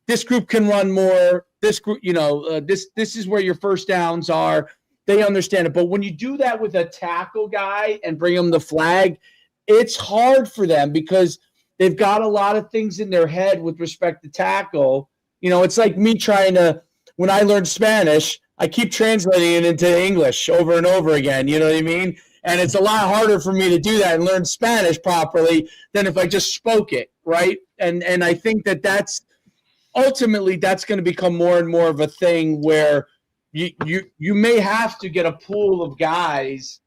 this group can run more. This group, this is where your first downs are. They understand it. But when you do that with a tackle guy and bring them the flag, it's hard for them because they've got a lot of things in their head with respect to tackle. It's like me trying to, when I learned Spanish, I keep translating it into English over and over again. You know what I mean? And it's a lot harder for me to do that and learn Spanish properly than if I just spoke it, right? And I think that's ultimately that's going to become more and more of a thing where you may have to get a pool of guys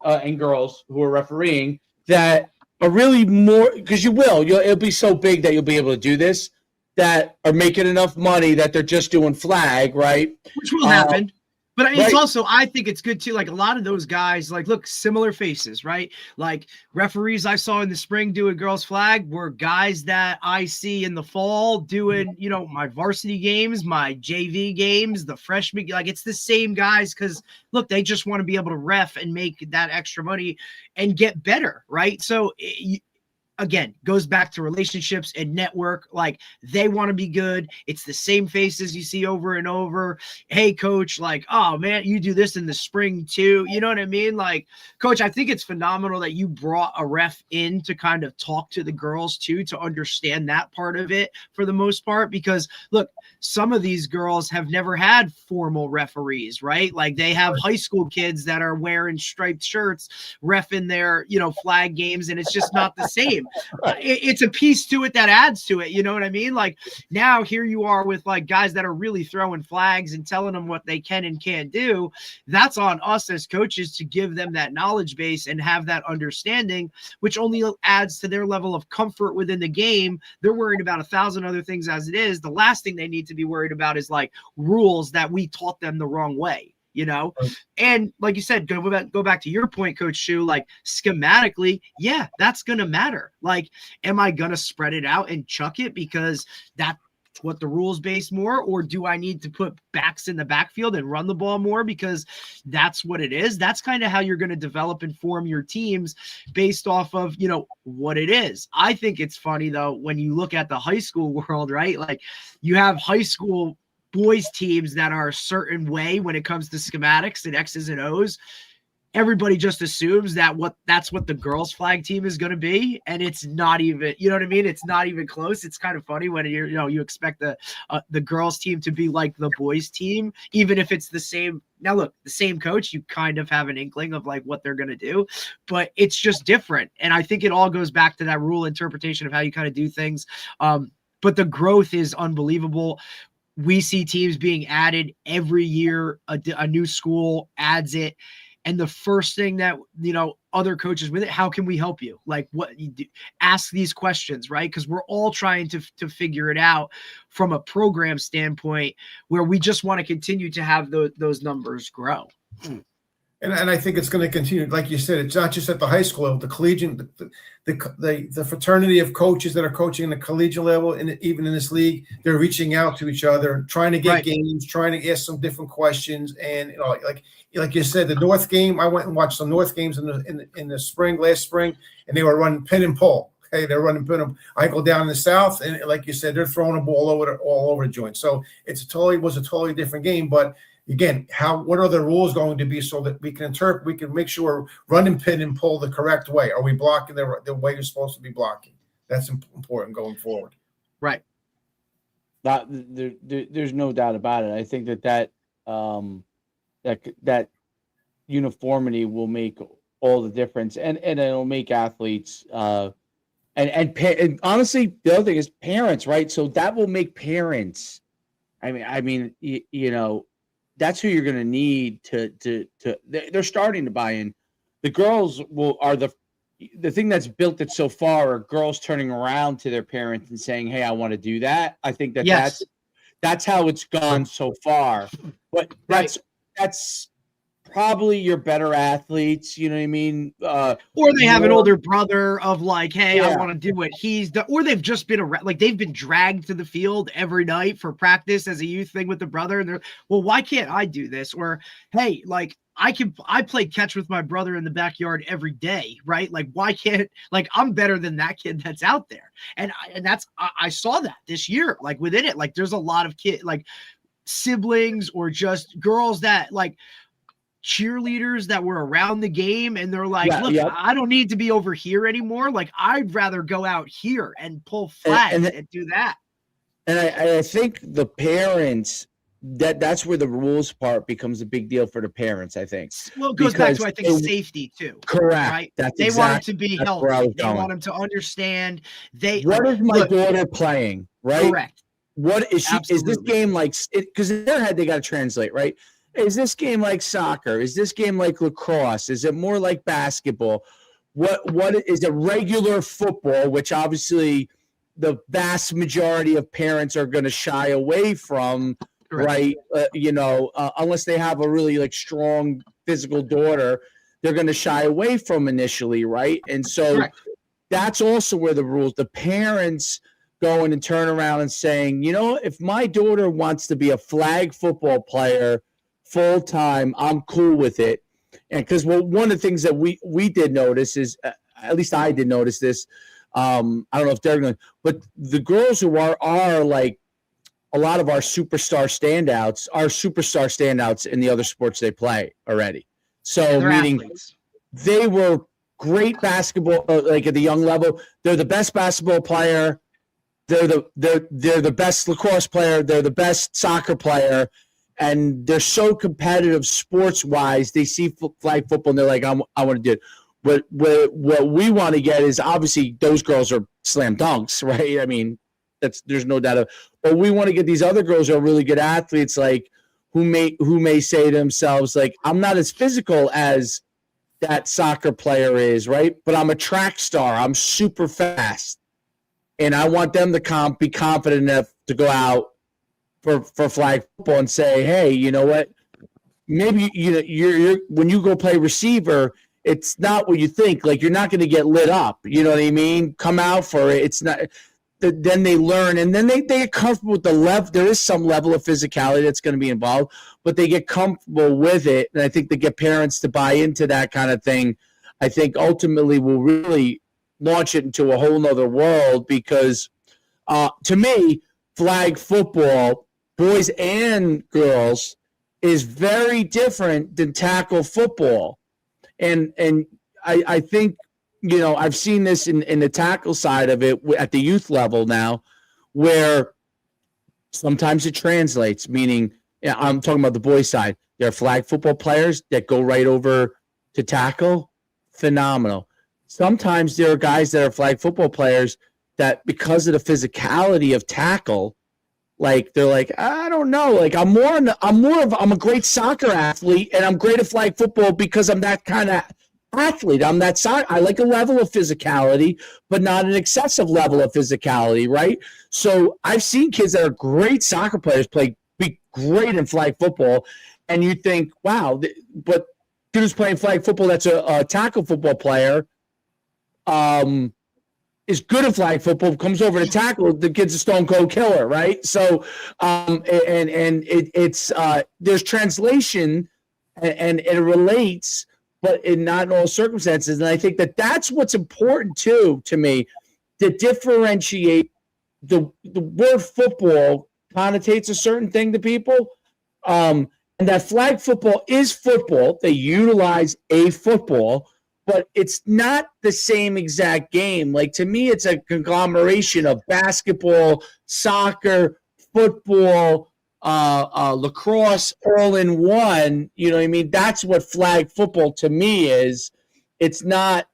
and girls who are refereeing that are really more, because it'll be so big that you'll be able to do this, that are making enough money that they're just doing flag, right? Which will happen. But it's also, I think it's good too. Like a lot of those guys, like, look, similar faces, right? Like referees I saw in the spring doing girls flag were guys that I see in the fall doing, my varsity games, my JV games, the freshman, like it's the same guys. Cause look, they just want to be able to ref and make that extra money and get better. Right. So again, goes back to relationships and network. Like they want to be good. It's the same faces you see over and over. Hey, coach, like, oh man, you do this in the spring too. You know what I mean? Like, coach, I think it's phenomenal that you brought a ref in to kind of talk to the girls too, to understand that part of it for the most part, because look, some of these girls have never had formal referees, right? Like they have high school kids that are wearing striped shirts, reffing their, flag games, and it's just not the same. game. It's a piece to it that adds to it. You know what I mean? Like now here you are with like guys that are really throwing flags and telling them what they can and can't do. That's on us as coaches to give them that knowledge base and have that understanding, which only adds to their level of comfort within the game. They're worried about 1,000 other things as it is. The last thing they need to be worried about is like rules that we taught them the wrong way, you know? And like you said, go back to your point, Coach Shu, like schematically, yeah, that's going to matter. Like, am I going to spread it out and chuck it because that's what the rules base more, or do I need to put backs in the backfield and run the ball more because that's what it is? That's kind of how you're going to develop and form your teams based off of, you know, what it is. I think it's funny though, when you look at the high school world, right? Like you have high school boys teams that are a certain way when it comes to schematics and X's and O's. Everybody just assumes that that's what the girls flag team is going to be. And it's not even, you know what I mean? It's not even close. It's kind of funny when you expect the girls team to be like the boys team, even if it's the same. Now look, the same coach, you kind of have an inkling of like what they're going to do, but it's just different. And I think it all goes back to that rule interpretation of how you kind of do things. But the growth is unbelievable. We see teams being added every year. A new school adds it. And the first thing that, you know, other coaches with it, how can we help you? Like what you do, ask these questions, right? Because we're all trying to figure it out from a program standpoint where we just want to continue to have those numbers grow. And I think it's going to continue. Like you said, it's not just at the high school level, the collegiate, the fraternity of coaches that are coaching at the collegiate level, and even in this league, they're reaching out to each other, trying to get games, trying to ask some different questions. And you know, like you said, the North game, I went and watched some North games in the last spring, and they were running pin and pull. Okay, they're running pin and I go down in the South, and like you said, they're throwing a ball all over the joint. So was a totally different game, but. Again, what are the rules going to be so that we can interpret, we can make sure we're running pin and pull the correct way? Are we blocking the way you're supposed to be blocking? That's important going forward. Right. There's no doubt about it. I think that uniformity will make all the difference, and it'll make athletes and honestly, the other thing is parents, right? So that will make parents. I mean, you know. That's who you're going to need to. They're starting to buy in. The girls are the thing that's built it so far. Are girls turning around to their parents and saying, "Hey, I want to do that." I think that's how it's gone so far. But that's probably your better athletes. You know what I mean? Or they have an older brother of like, hey, I want to do what he's done. Or they've just been like they've been dragged to the field every night for practice as a youth thing with the brother. And they're, well, why can't I do this? Or, hey, like I play catch with my brother in the backyard every day, right? Like, why can't, like, I'm better than that kid that's out there. And I saw that this year, like within it, like there's a lot of like siblings or just girls that like, cheerleaders that were around the game and they're like, look, I don't need to be over here anymore. Like I'd rather go out here and pull flags and do that. And I think the parents, that's where the rules part becomes a big deal for the parents, I think. Well, it goes back to, I think, safety too. Correct. Right? They want them to be healthy. They want them to understand. What is my daughter playing, right? Correct. What is she? Absolutely. Is this game like it? Because in their head, they got to translate, right? Is this game like soccer? Is this game like lacrosse? Is it more like basketball? What is it regular football, which obviously the vast majority of parents are going to shy away from, right? Unless they have a really like strong physical daughter, they're going to shy away from initially, right? And so that's also where the rules, the parents going and turn around and saying, you know, if my daughter wants to be a flag football player full time, I'm cool with it. And because one of the things that we did notice is, at least I did notice this. I don't know if they're going, but the girls who are like a lot of our superstar standouts in the other sports they play already. So meaning athletes. They were great basketball, like at the young level. They're the best basketball player. They're the best lacrosse player. They're the best soccer player. And they're so competitive sports-wise, they see flag football and they're like, I want to do it. what we want to get is obviously those girls are slam dunks, right? I mean, there's no doubt. But we want to get these other girls who are really good athletes, like who may say to themselves, like, I'm not as physical as that soccer player is, right? But I'm a track star. I'm super fast. And I want them to be confident enough to go out for flag football and say, hey, you know what? Maybe you're when you go play receiver, it's not what you think. Like, you're not going to get lit up. You know what I mean? Come out for it. It's not. Then they learn, and then they get comfortable with the level. There is some level of physicality that's going to be involved, but they get comfortable with it. And I think they get parents to buy into that kind of thing. I think ultimately will really launch it into a whole nother world because to me, flag football, boys and girls, is very different than tackle football. And I think, you know, I've seen this in the tackle side of it at the youth level now, where sometimes it translates, meaning I'm talking about the boys side. There are flag football players that go right over to tackle. Phenomenal. Sometimes there are guys that are flag football players that, because of the physicality of tackle, like they're like, I don't know, like I'm a great soccer athlete and I'm great at flag football because I'm that kind of athlete. I'm that I like a level of physicality, but not an excessive level of physicality, right? So I've seen kids that are great soccer players be great in flag football, and you think, wow, but kid who's playing flag football that's a tackle football player is good at flag football, comes over to tackle, the kid's a stone cold killer, right? So it's there's translation and it relates, but not in all circumstances. And I think that's what's important too, to me, to differentiate the word football connotates a certain thing to people. And that flag football is football. They utilize a football, but it's not the same exact game. Like, to me, it's a conglomeration of basketball, soccer, football, lacrosse, all in one. You know what I mean? That's what flag football to me is. It's not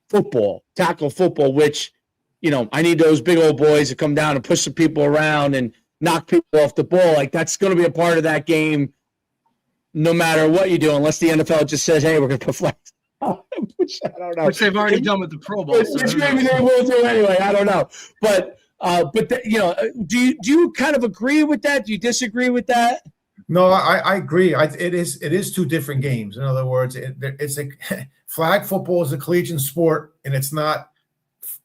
football, tackle football, which, you know, I need those big old boys to come down and push some people around and knock people off the ball. Like, that's going to be a part of that game no matter what you do, unless the NFL just says, hey, we're going to put flags. Which I don't know. Which they've already done with the Pro Bowl. Which maybe they will do anyway. I don't know. But you know, do you kind of agree with that? Do you disagree with that? No, I agree. It is two different games. In other words, it's a flag football is a collegiate sport, and it's not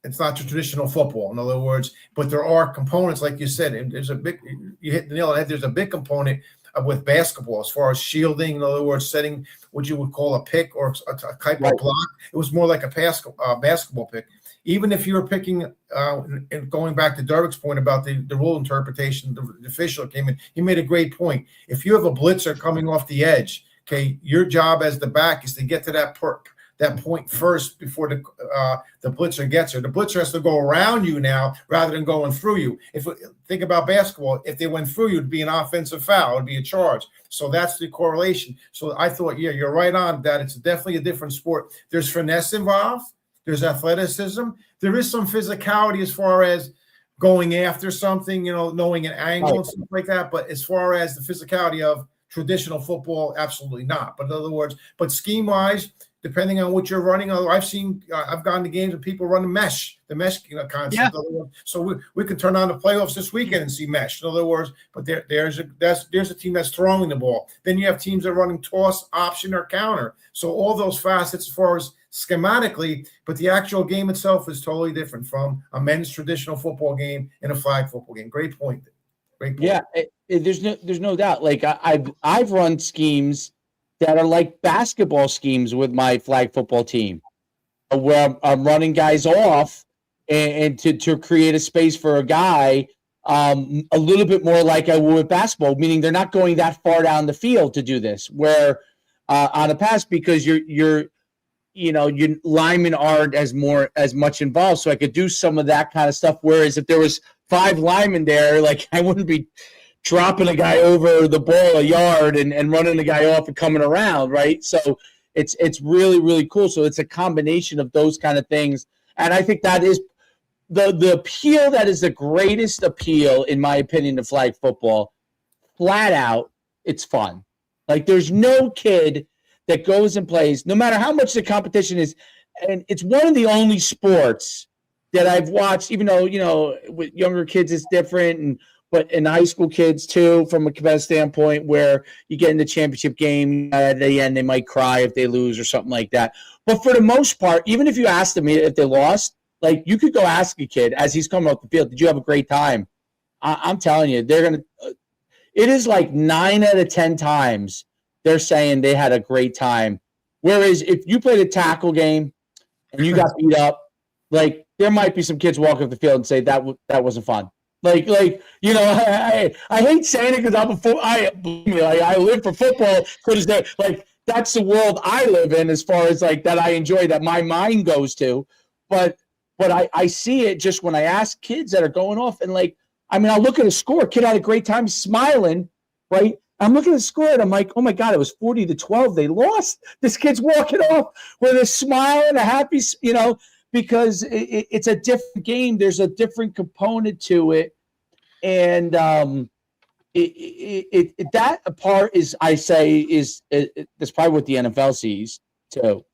traditional football. In other words, but there are components, like you said, and you hit the nail on the head. There's a big component with basketball as far as shielding. In other words, setting what you would call a pick or a type of block. It was more like a basketball pick. Even if you were picking, and going back to Derrick's point about the rule interpretation, the official came in. He made a great point. If you have a blitzer coming off the edge, okay, your job as the back is to get to that point first before the blitzer gets her. The blitzer has to go around you now rather than going through you. Think about basketball, if they went through you, it'd be an offensive foul, it'd be a charge. So that's the correlation. So I thought, yeah, you're right on that. It's definitely a different sport. There's finesse involved. There's athleticism. There is some physicality as far as going after something, you know, knowing an angle and stuff like that. But as far as the physicality of traditional football, absolutely not. But in other words, scheme-wise, depending on what you're running, I've gone to games and people run the mesh concept. Yeah. So we could turn on the playoffs this weekend and see mesh. In other words, but there's a team that's throwing the ball. Then you have teams that are running toss, option, or counter. So all those facets as far as schematically, but the actual game itself is totally different from a men's traditional football game and a flag football game. Great point. Yeah, there's no doubt. Like I've run schemes that are like basketball schemes with my flag football team, where I'm running guys off and to create a space for a guy a little bit more like I would with basketball, meaning they're not going that far down the field to do this. Where on a pass, because your linemen aren't as much involved, so I could do some of that kind of stuff. Whereas if there was 5 linemen there, like I wouldn't be dropping a guy over the ball a yard and running the guy off and coming around, right? So It's really, really cool. So it's a combination of those kind of things. And I think that is the appeal that is the greatest appeal, in my opinion, to flag football. Flat out, it's fun. Like, there's no kid that goes and plays, no matter how much the competition is. And it's one of the only sports that I've watched, even though, with younger kids it's different, but in high school kids too, from a competitive standpoint, where you get in the championship game, at the end they might cry if they lose or something like that. But for the most part, even if you ask them if they lost, like, you could go ask a kid as he's coming off the field, did you have a great time? I'm telling you, they're going to it is like 9 out of 10 times they're saying they had a great time. Whereas if you played a tackle game and you got beat up, like, there might be some kids walk off the field and say that wasn't fun. I hate saying it because I live for football, because that's the world I live in, as far as like that I enjoy, that my mind goes to. But I see it just when I ask kids that are going off, and I'll look at a score. Kid had a great time, smiling, right? I'm looking at the score and I'm like, oh my God, it was 40-12. They lost. This kid's walking off with a smile and a happy, because it's a different game. There's a different component to it. And that part is, I say, that's probably what the NFL sees too,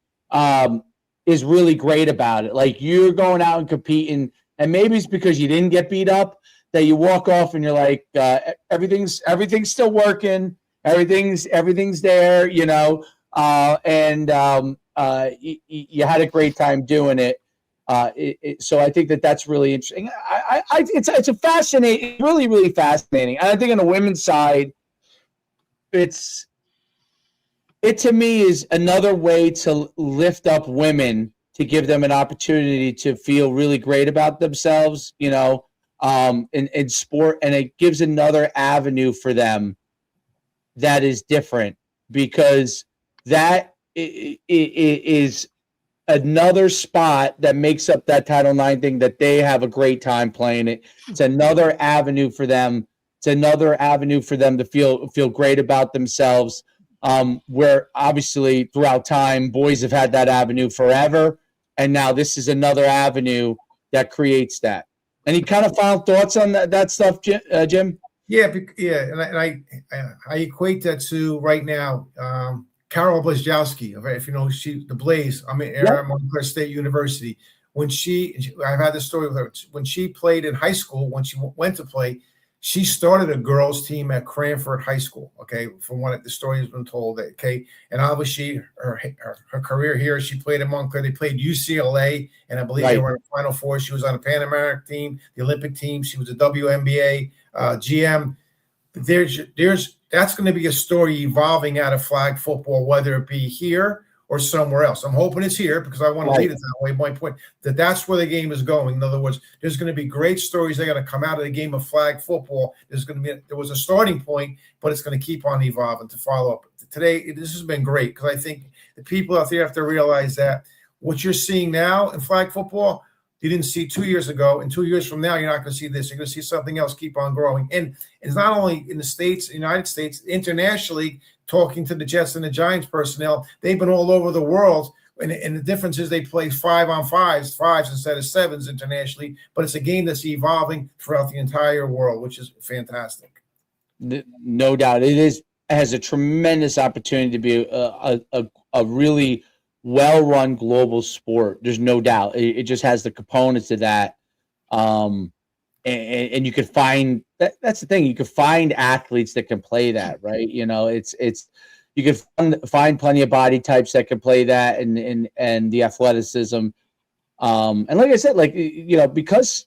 is really great about it. Like, you're going out and competing, and maybe it's because you didn't get beat up, that you walk off and you're like, everything's still working, everything's there, and you had a great time doing it. So I think that's really interesting. It's a fascinating, really, really fascinating. And I think on the women's side, it to me is another way to lift up women, to give them an opportunity to feel really great about themselves, in sport, and it gives another avenue for them that is different, because that is another spot that makes up that Title IX thing, that they have a great time playing it. It's another avenue for them. It's another avenue for them to feel great about themselves. Where obviously throughout time, boys have had that avenue forever, and now this is another avenue that creates that. Any kind of final thoughts on that stuff, Jim? Yeah, and I equate that to right now. Carol Blazkowski, if you know, the Blaze. I'm at Montclair State University. I've had this story with her. When she played in high school, when she went to play, she started a girls' team at Cranford High School. Okay, from what the story has been told. Okay, and obviously her career here, she played at Montclair. They played UCLA, and I believe they were in the Final Four. She was on the Pan American team, the Olympic team. She was a WNBA GM. That's going to be a story evolving out of flag football, whether it be here or somewhere else. I'm hoping it's here, because I want to lead it that way. My point, that's where the game is going. In other words, there's going to be great stories that are going to come out of the game of flag football. There was a starting point, but it's going to keep on evolving to follow up. Today, this has been great, because I think the people out there have to realize that what you're seeing now in flag football, you didn't see 2 years ago, and 2 years from now, you're not going to see this. You're going to see something else keep on growing. And it's not only in the States, United States, internationally, talking to the Jets and the Giants personnel, they've been all over the world. And the difference is they play 5-on-5s instead of 7s internationally. But it's a game that's evolving throughout the entire world, which is fantastic. No doubt. It has a tremendous opportunity to be a really well-run global sport. There's no doubt. It just has the components of that. And you could find that's the thing. You could find athletes that can play that, right? You could find plenty of body types that can play that, and the athleticism. And like I said, because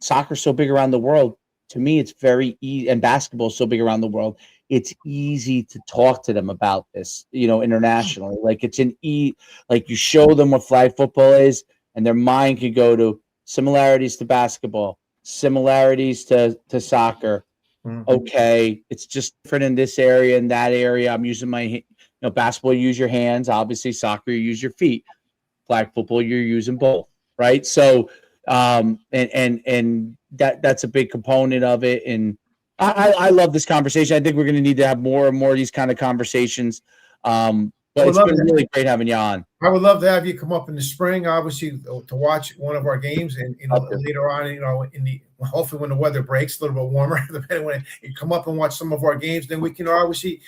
soccer's so big around the world, to me, it's very easy, and basketball is so big around the world, it's easy to talk to them about this, internationally. You show them what flag football is, and their mind could go to similarities to basketball, similarities to soccer. Mm-hmm. Okay, it's just different in this area and that area. I'm using my, basketball, you use your hands. Obviously, soccer, you use your feet. Flag football, you're using both, right? So, and that's a big component of it. And I love this conversation. I think we're going to need to have more and more of these kind of conversations. But But it's been really great having you on. I would love to have you come up in the spring, obviously, to watch one of our games, and later on, hopefully when the weather breaks a little bit warmer, depending when you come up and watch some of our games, then we can obviously,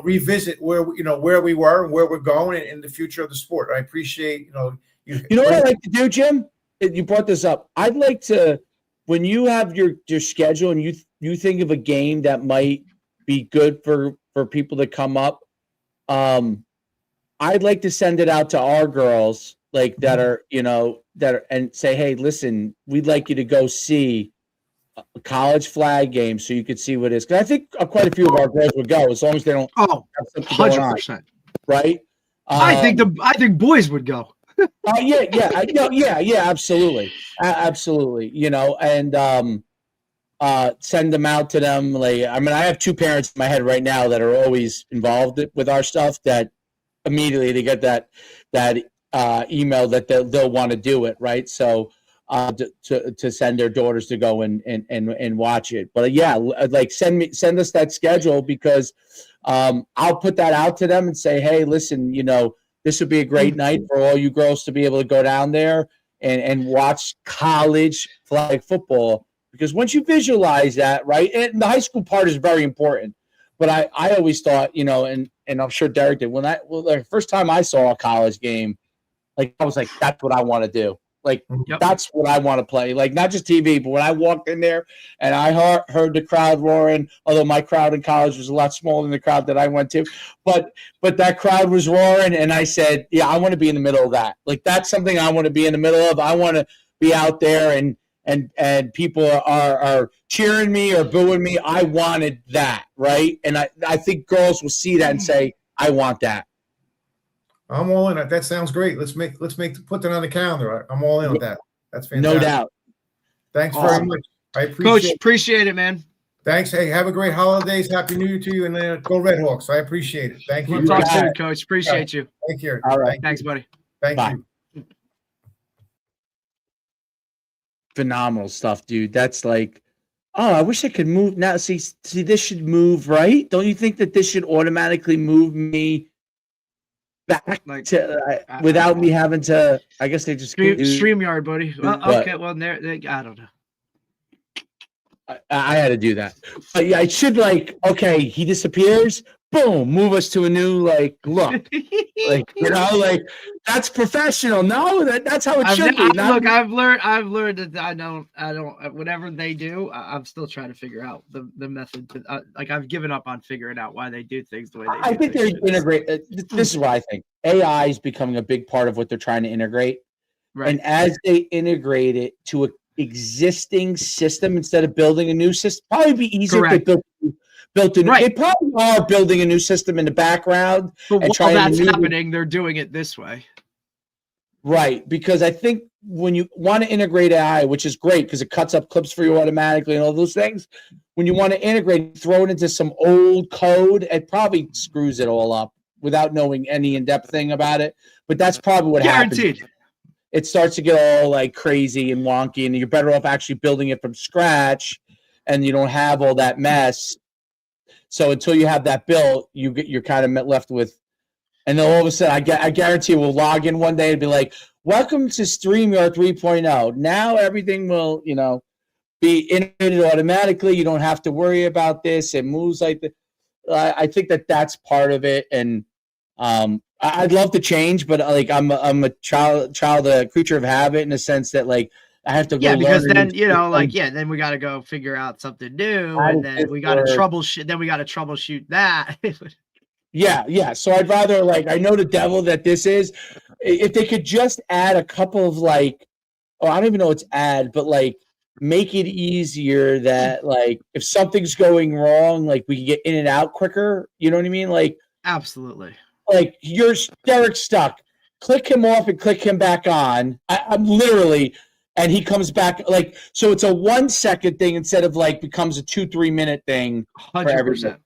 revisit where we were and where we're going in the future of the sport. I appreciate, You know what I like to do, Jim? You brought this up. I'd like to, when you have your schedule and you think of a game that might be good for people to come up, I'd like to send it out to our girls, like that are and say, hey, listen, we'd like you to go see a college flag game so you could see what it is. Because I think quite a few of our girls would go as long as they don't. Oh, 100%. Right. I think boys would go. Yeah, absolutely, absolutely. And send them out to them. Like, I mean, I have two parents in my head right now that are always involved with our stuff. That immediately they get that email that they'll want to do it, right? So to send their daughters to go and watch it. But yeah, like send us that schedule, because I'll put that out to them and say, hey, listen, this would be a great night for all you girls to be able to go down there and watch college flag football. Because once you visualize that, right, and the high school part is very important. But I always thought, and I'm sure Derek did, the first time I saw a college game, like I was like, that's what I want to do. Like, That's what I want to play. Like, not just TV, but when I walked in there and I heard the crowd roaring, although my crowd in college was a lot smaller than the crowd that I went to, but that crowd was roaring, and I said, yeah, I want to be in the middle of that. Like, that's something I want to be in the middle of. I want to be out there and people are cheering me or booing me. I wanted that, right? And I think girls will see that and say, I want that. I'm all in. That sounds great. Let's put that on the calendar. I'm all in with that. That's fantastic. No doubt. Thanks very much. I appreciate it, man. Thanks. Hey, have a great holidays. Happy New Year to you, and go Red Hawks. I appreciate it. Thank you. We'll talk soon, Coach. Appreciate you. Take care. All right. Thanks, buddy. Thank you. Phenomenal stuff, dude. That's like, oh, I wish I could move now. See, this should move, right? Don't you think that this should automatically move me back to without me having to? I guess they just StreamYard, buddy. Well, okay, well, I don't know. I had to do that. But yeah, I should okay, he disappears. Boom, move us to a new look. That's professional. No, that's how it should be. Look, I've learned that I don't whatever they do, I'm still trying to figure out the method. I've given up on figuring out why they do things the way they do. I think they're integrated. This is what I think. AI is becoming a big part of what they're trying to integrate. Right. And as they integrate it to an existing system instead of building a new system, probably be easier if they built a new. They probably are building a new system in the background. But while that's happening, they're doing it this way. Right, because I think when you want to integrate AI, which is great because it cuts up clips for you automatically and all those things, when you want to integrate, throw it into some old code, it probably screws it all up without knowing any in-depth thing about it. But that's probably what happens. It starts to get all crazy and wonky, and you're better off actually building it from scratch, and you don't have all that mess. So until you have that built, you're kind of left with. And then all of a sudden, I guarantee we'll log in one day and be like, welcome to StreamYard 3.0. Now everything will, be integrated automatically. You don't have to worry about this. It moves like the. I think that's part of it. And I'd love to change, but I'm a a creature of habit in the sense that I have to go. Yeah, because then then we got to go figure out something new, and then we got to troubleshoot. Then we got to troubleshoot that. Yeah. So I'd rather I know the devil that this is. If they could just add a couple of I don't even know what's add, but make it easier that if something's going wrong, we can get in and out quicker. You know what I mean? Absolutely. You're Derek stuck. Click him off and click him back on. I'm literally, and he comes back so it's a 1 second thing instead of becomes a 2-3 minute thing. 100%.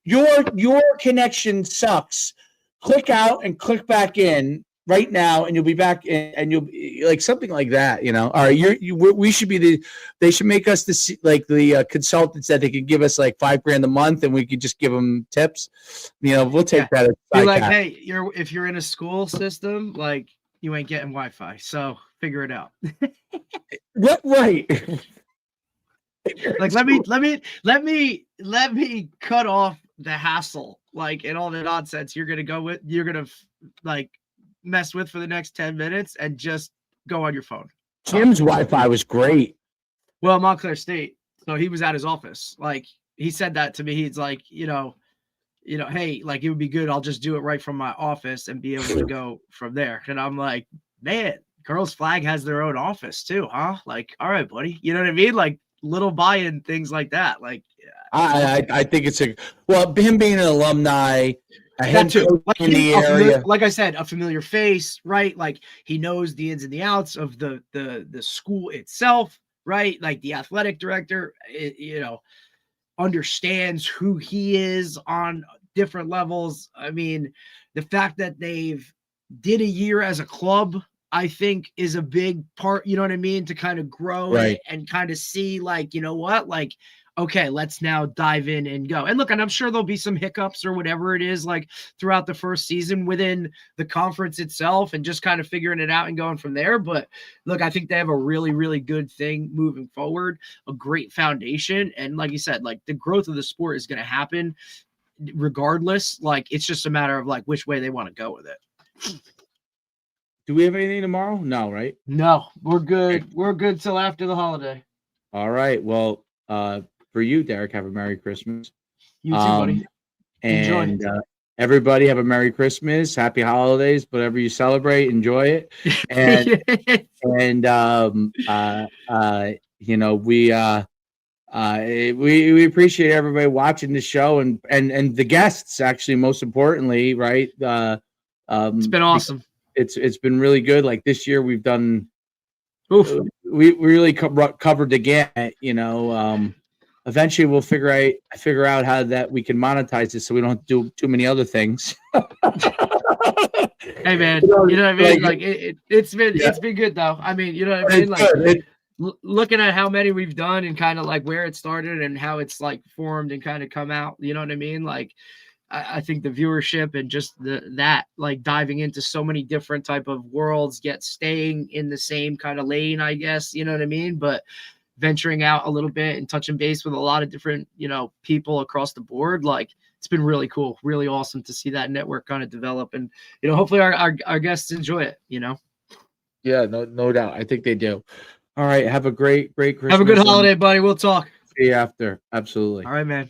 Your connection sucks. Click out and click back in, right now, and you'll be back, and you'll be like something like that, all right. We should be they should make us the consultants that they could give us like $5,000 a month, and we could just give them tips. We'll take that. Be like, hey, if you're in a school system, like you ain't getting Wi-Fi, so figure it out. What? Right. Like let me cut off the hassle, like, and all the nonsense you're gonna like mess with for the next 10 minutes, and just go on your phone. Jim's Wi-Fi was great. Well, Montclair State, so he was at his office. Like, he said that to me. He's like, hey, like, it would be good. I'll just do it right from my office and be able to go from there. And I'm like, man, Girls Flag has their own office too, huh? Like, all right, buddy. You know what I mean? Like, little buy-in, things like that. Like, I think it's him being an alumni, that too. Like, in the area. Like I said, a familiar face, right? Like, he knows the ins and the outs of the school itself, right? Like, the athletic director, understands who he is on different levels. I mean, the fact that they've did a year as a club, I think, is a big part, you know what I mean, to kind of grow right. and kind of see, like, you know what, like, okay, let's now dive in and go. And look, and I'm sure there'll be some hiccups or whatever it is, like, throughout the first season within the conference itself, and just kind of figuring it out and going from there. But look, I think they have a really, really good thing moving forward, a great foundation. And like you said, like, the growth of the sport is going to happen regardless. Like, it's just a matter of, like, which way they want to go with it. Do we have anything tomorrow? No, right? No, we're good. Okay. We're good till after the holiday. All right. Well, for you, Derek, have a Merry Christmas. You too, buddy. And everybody have a Merry Christmas, Happy Holidays, whatever you celebrate, enjoy it. And we appreciate everybody watching the show and the guests, actually, most importantly, right? It's been awesome. It's been really good. Like, this year we've done, we really covered the gamut, eventually we'll figure out how that we can monetize this so we don't have to do too many other things. Hey man, you know what I mean? Like, it's been good though. I mean, you know what I mean? Like, looking at how many we've done and kind of like where it started and how it's like formed and kind of come out, you know what I mean? Like, I think the viewership and just that like diving into so many different type of worlds, yet staying in the same kind of lane, I guess, you know what I mean? But venturing out a little bit and touching base with a lot of different, people across the board. Like, it's been really cool, really awesome to see that network kind of develop, and, hopefully our guests enjoy it, Yeah, no doubt. I think they do. All right. Have a great Christmas. Have a good holiday, buddy. We'll talk. See you after. Absolutely. All right, man.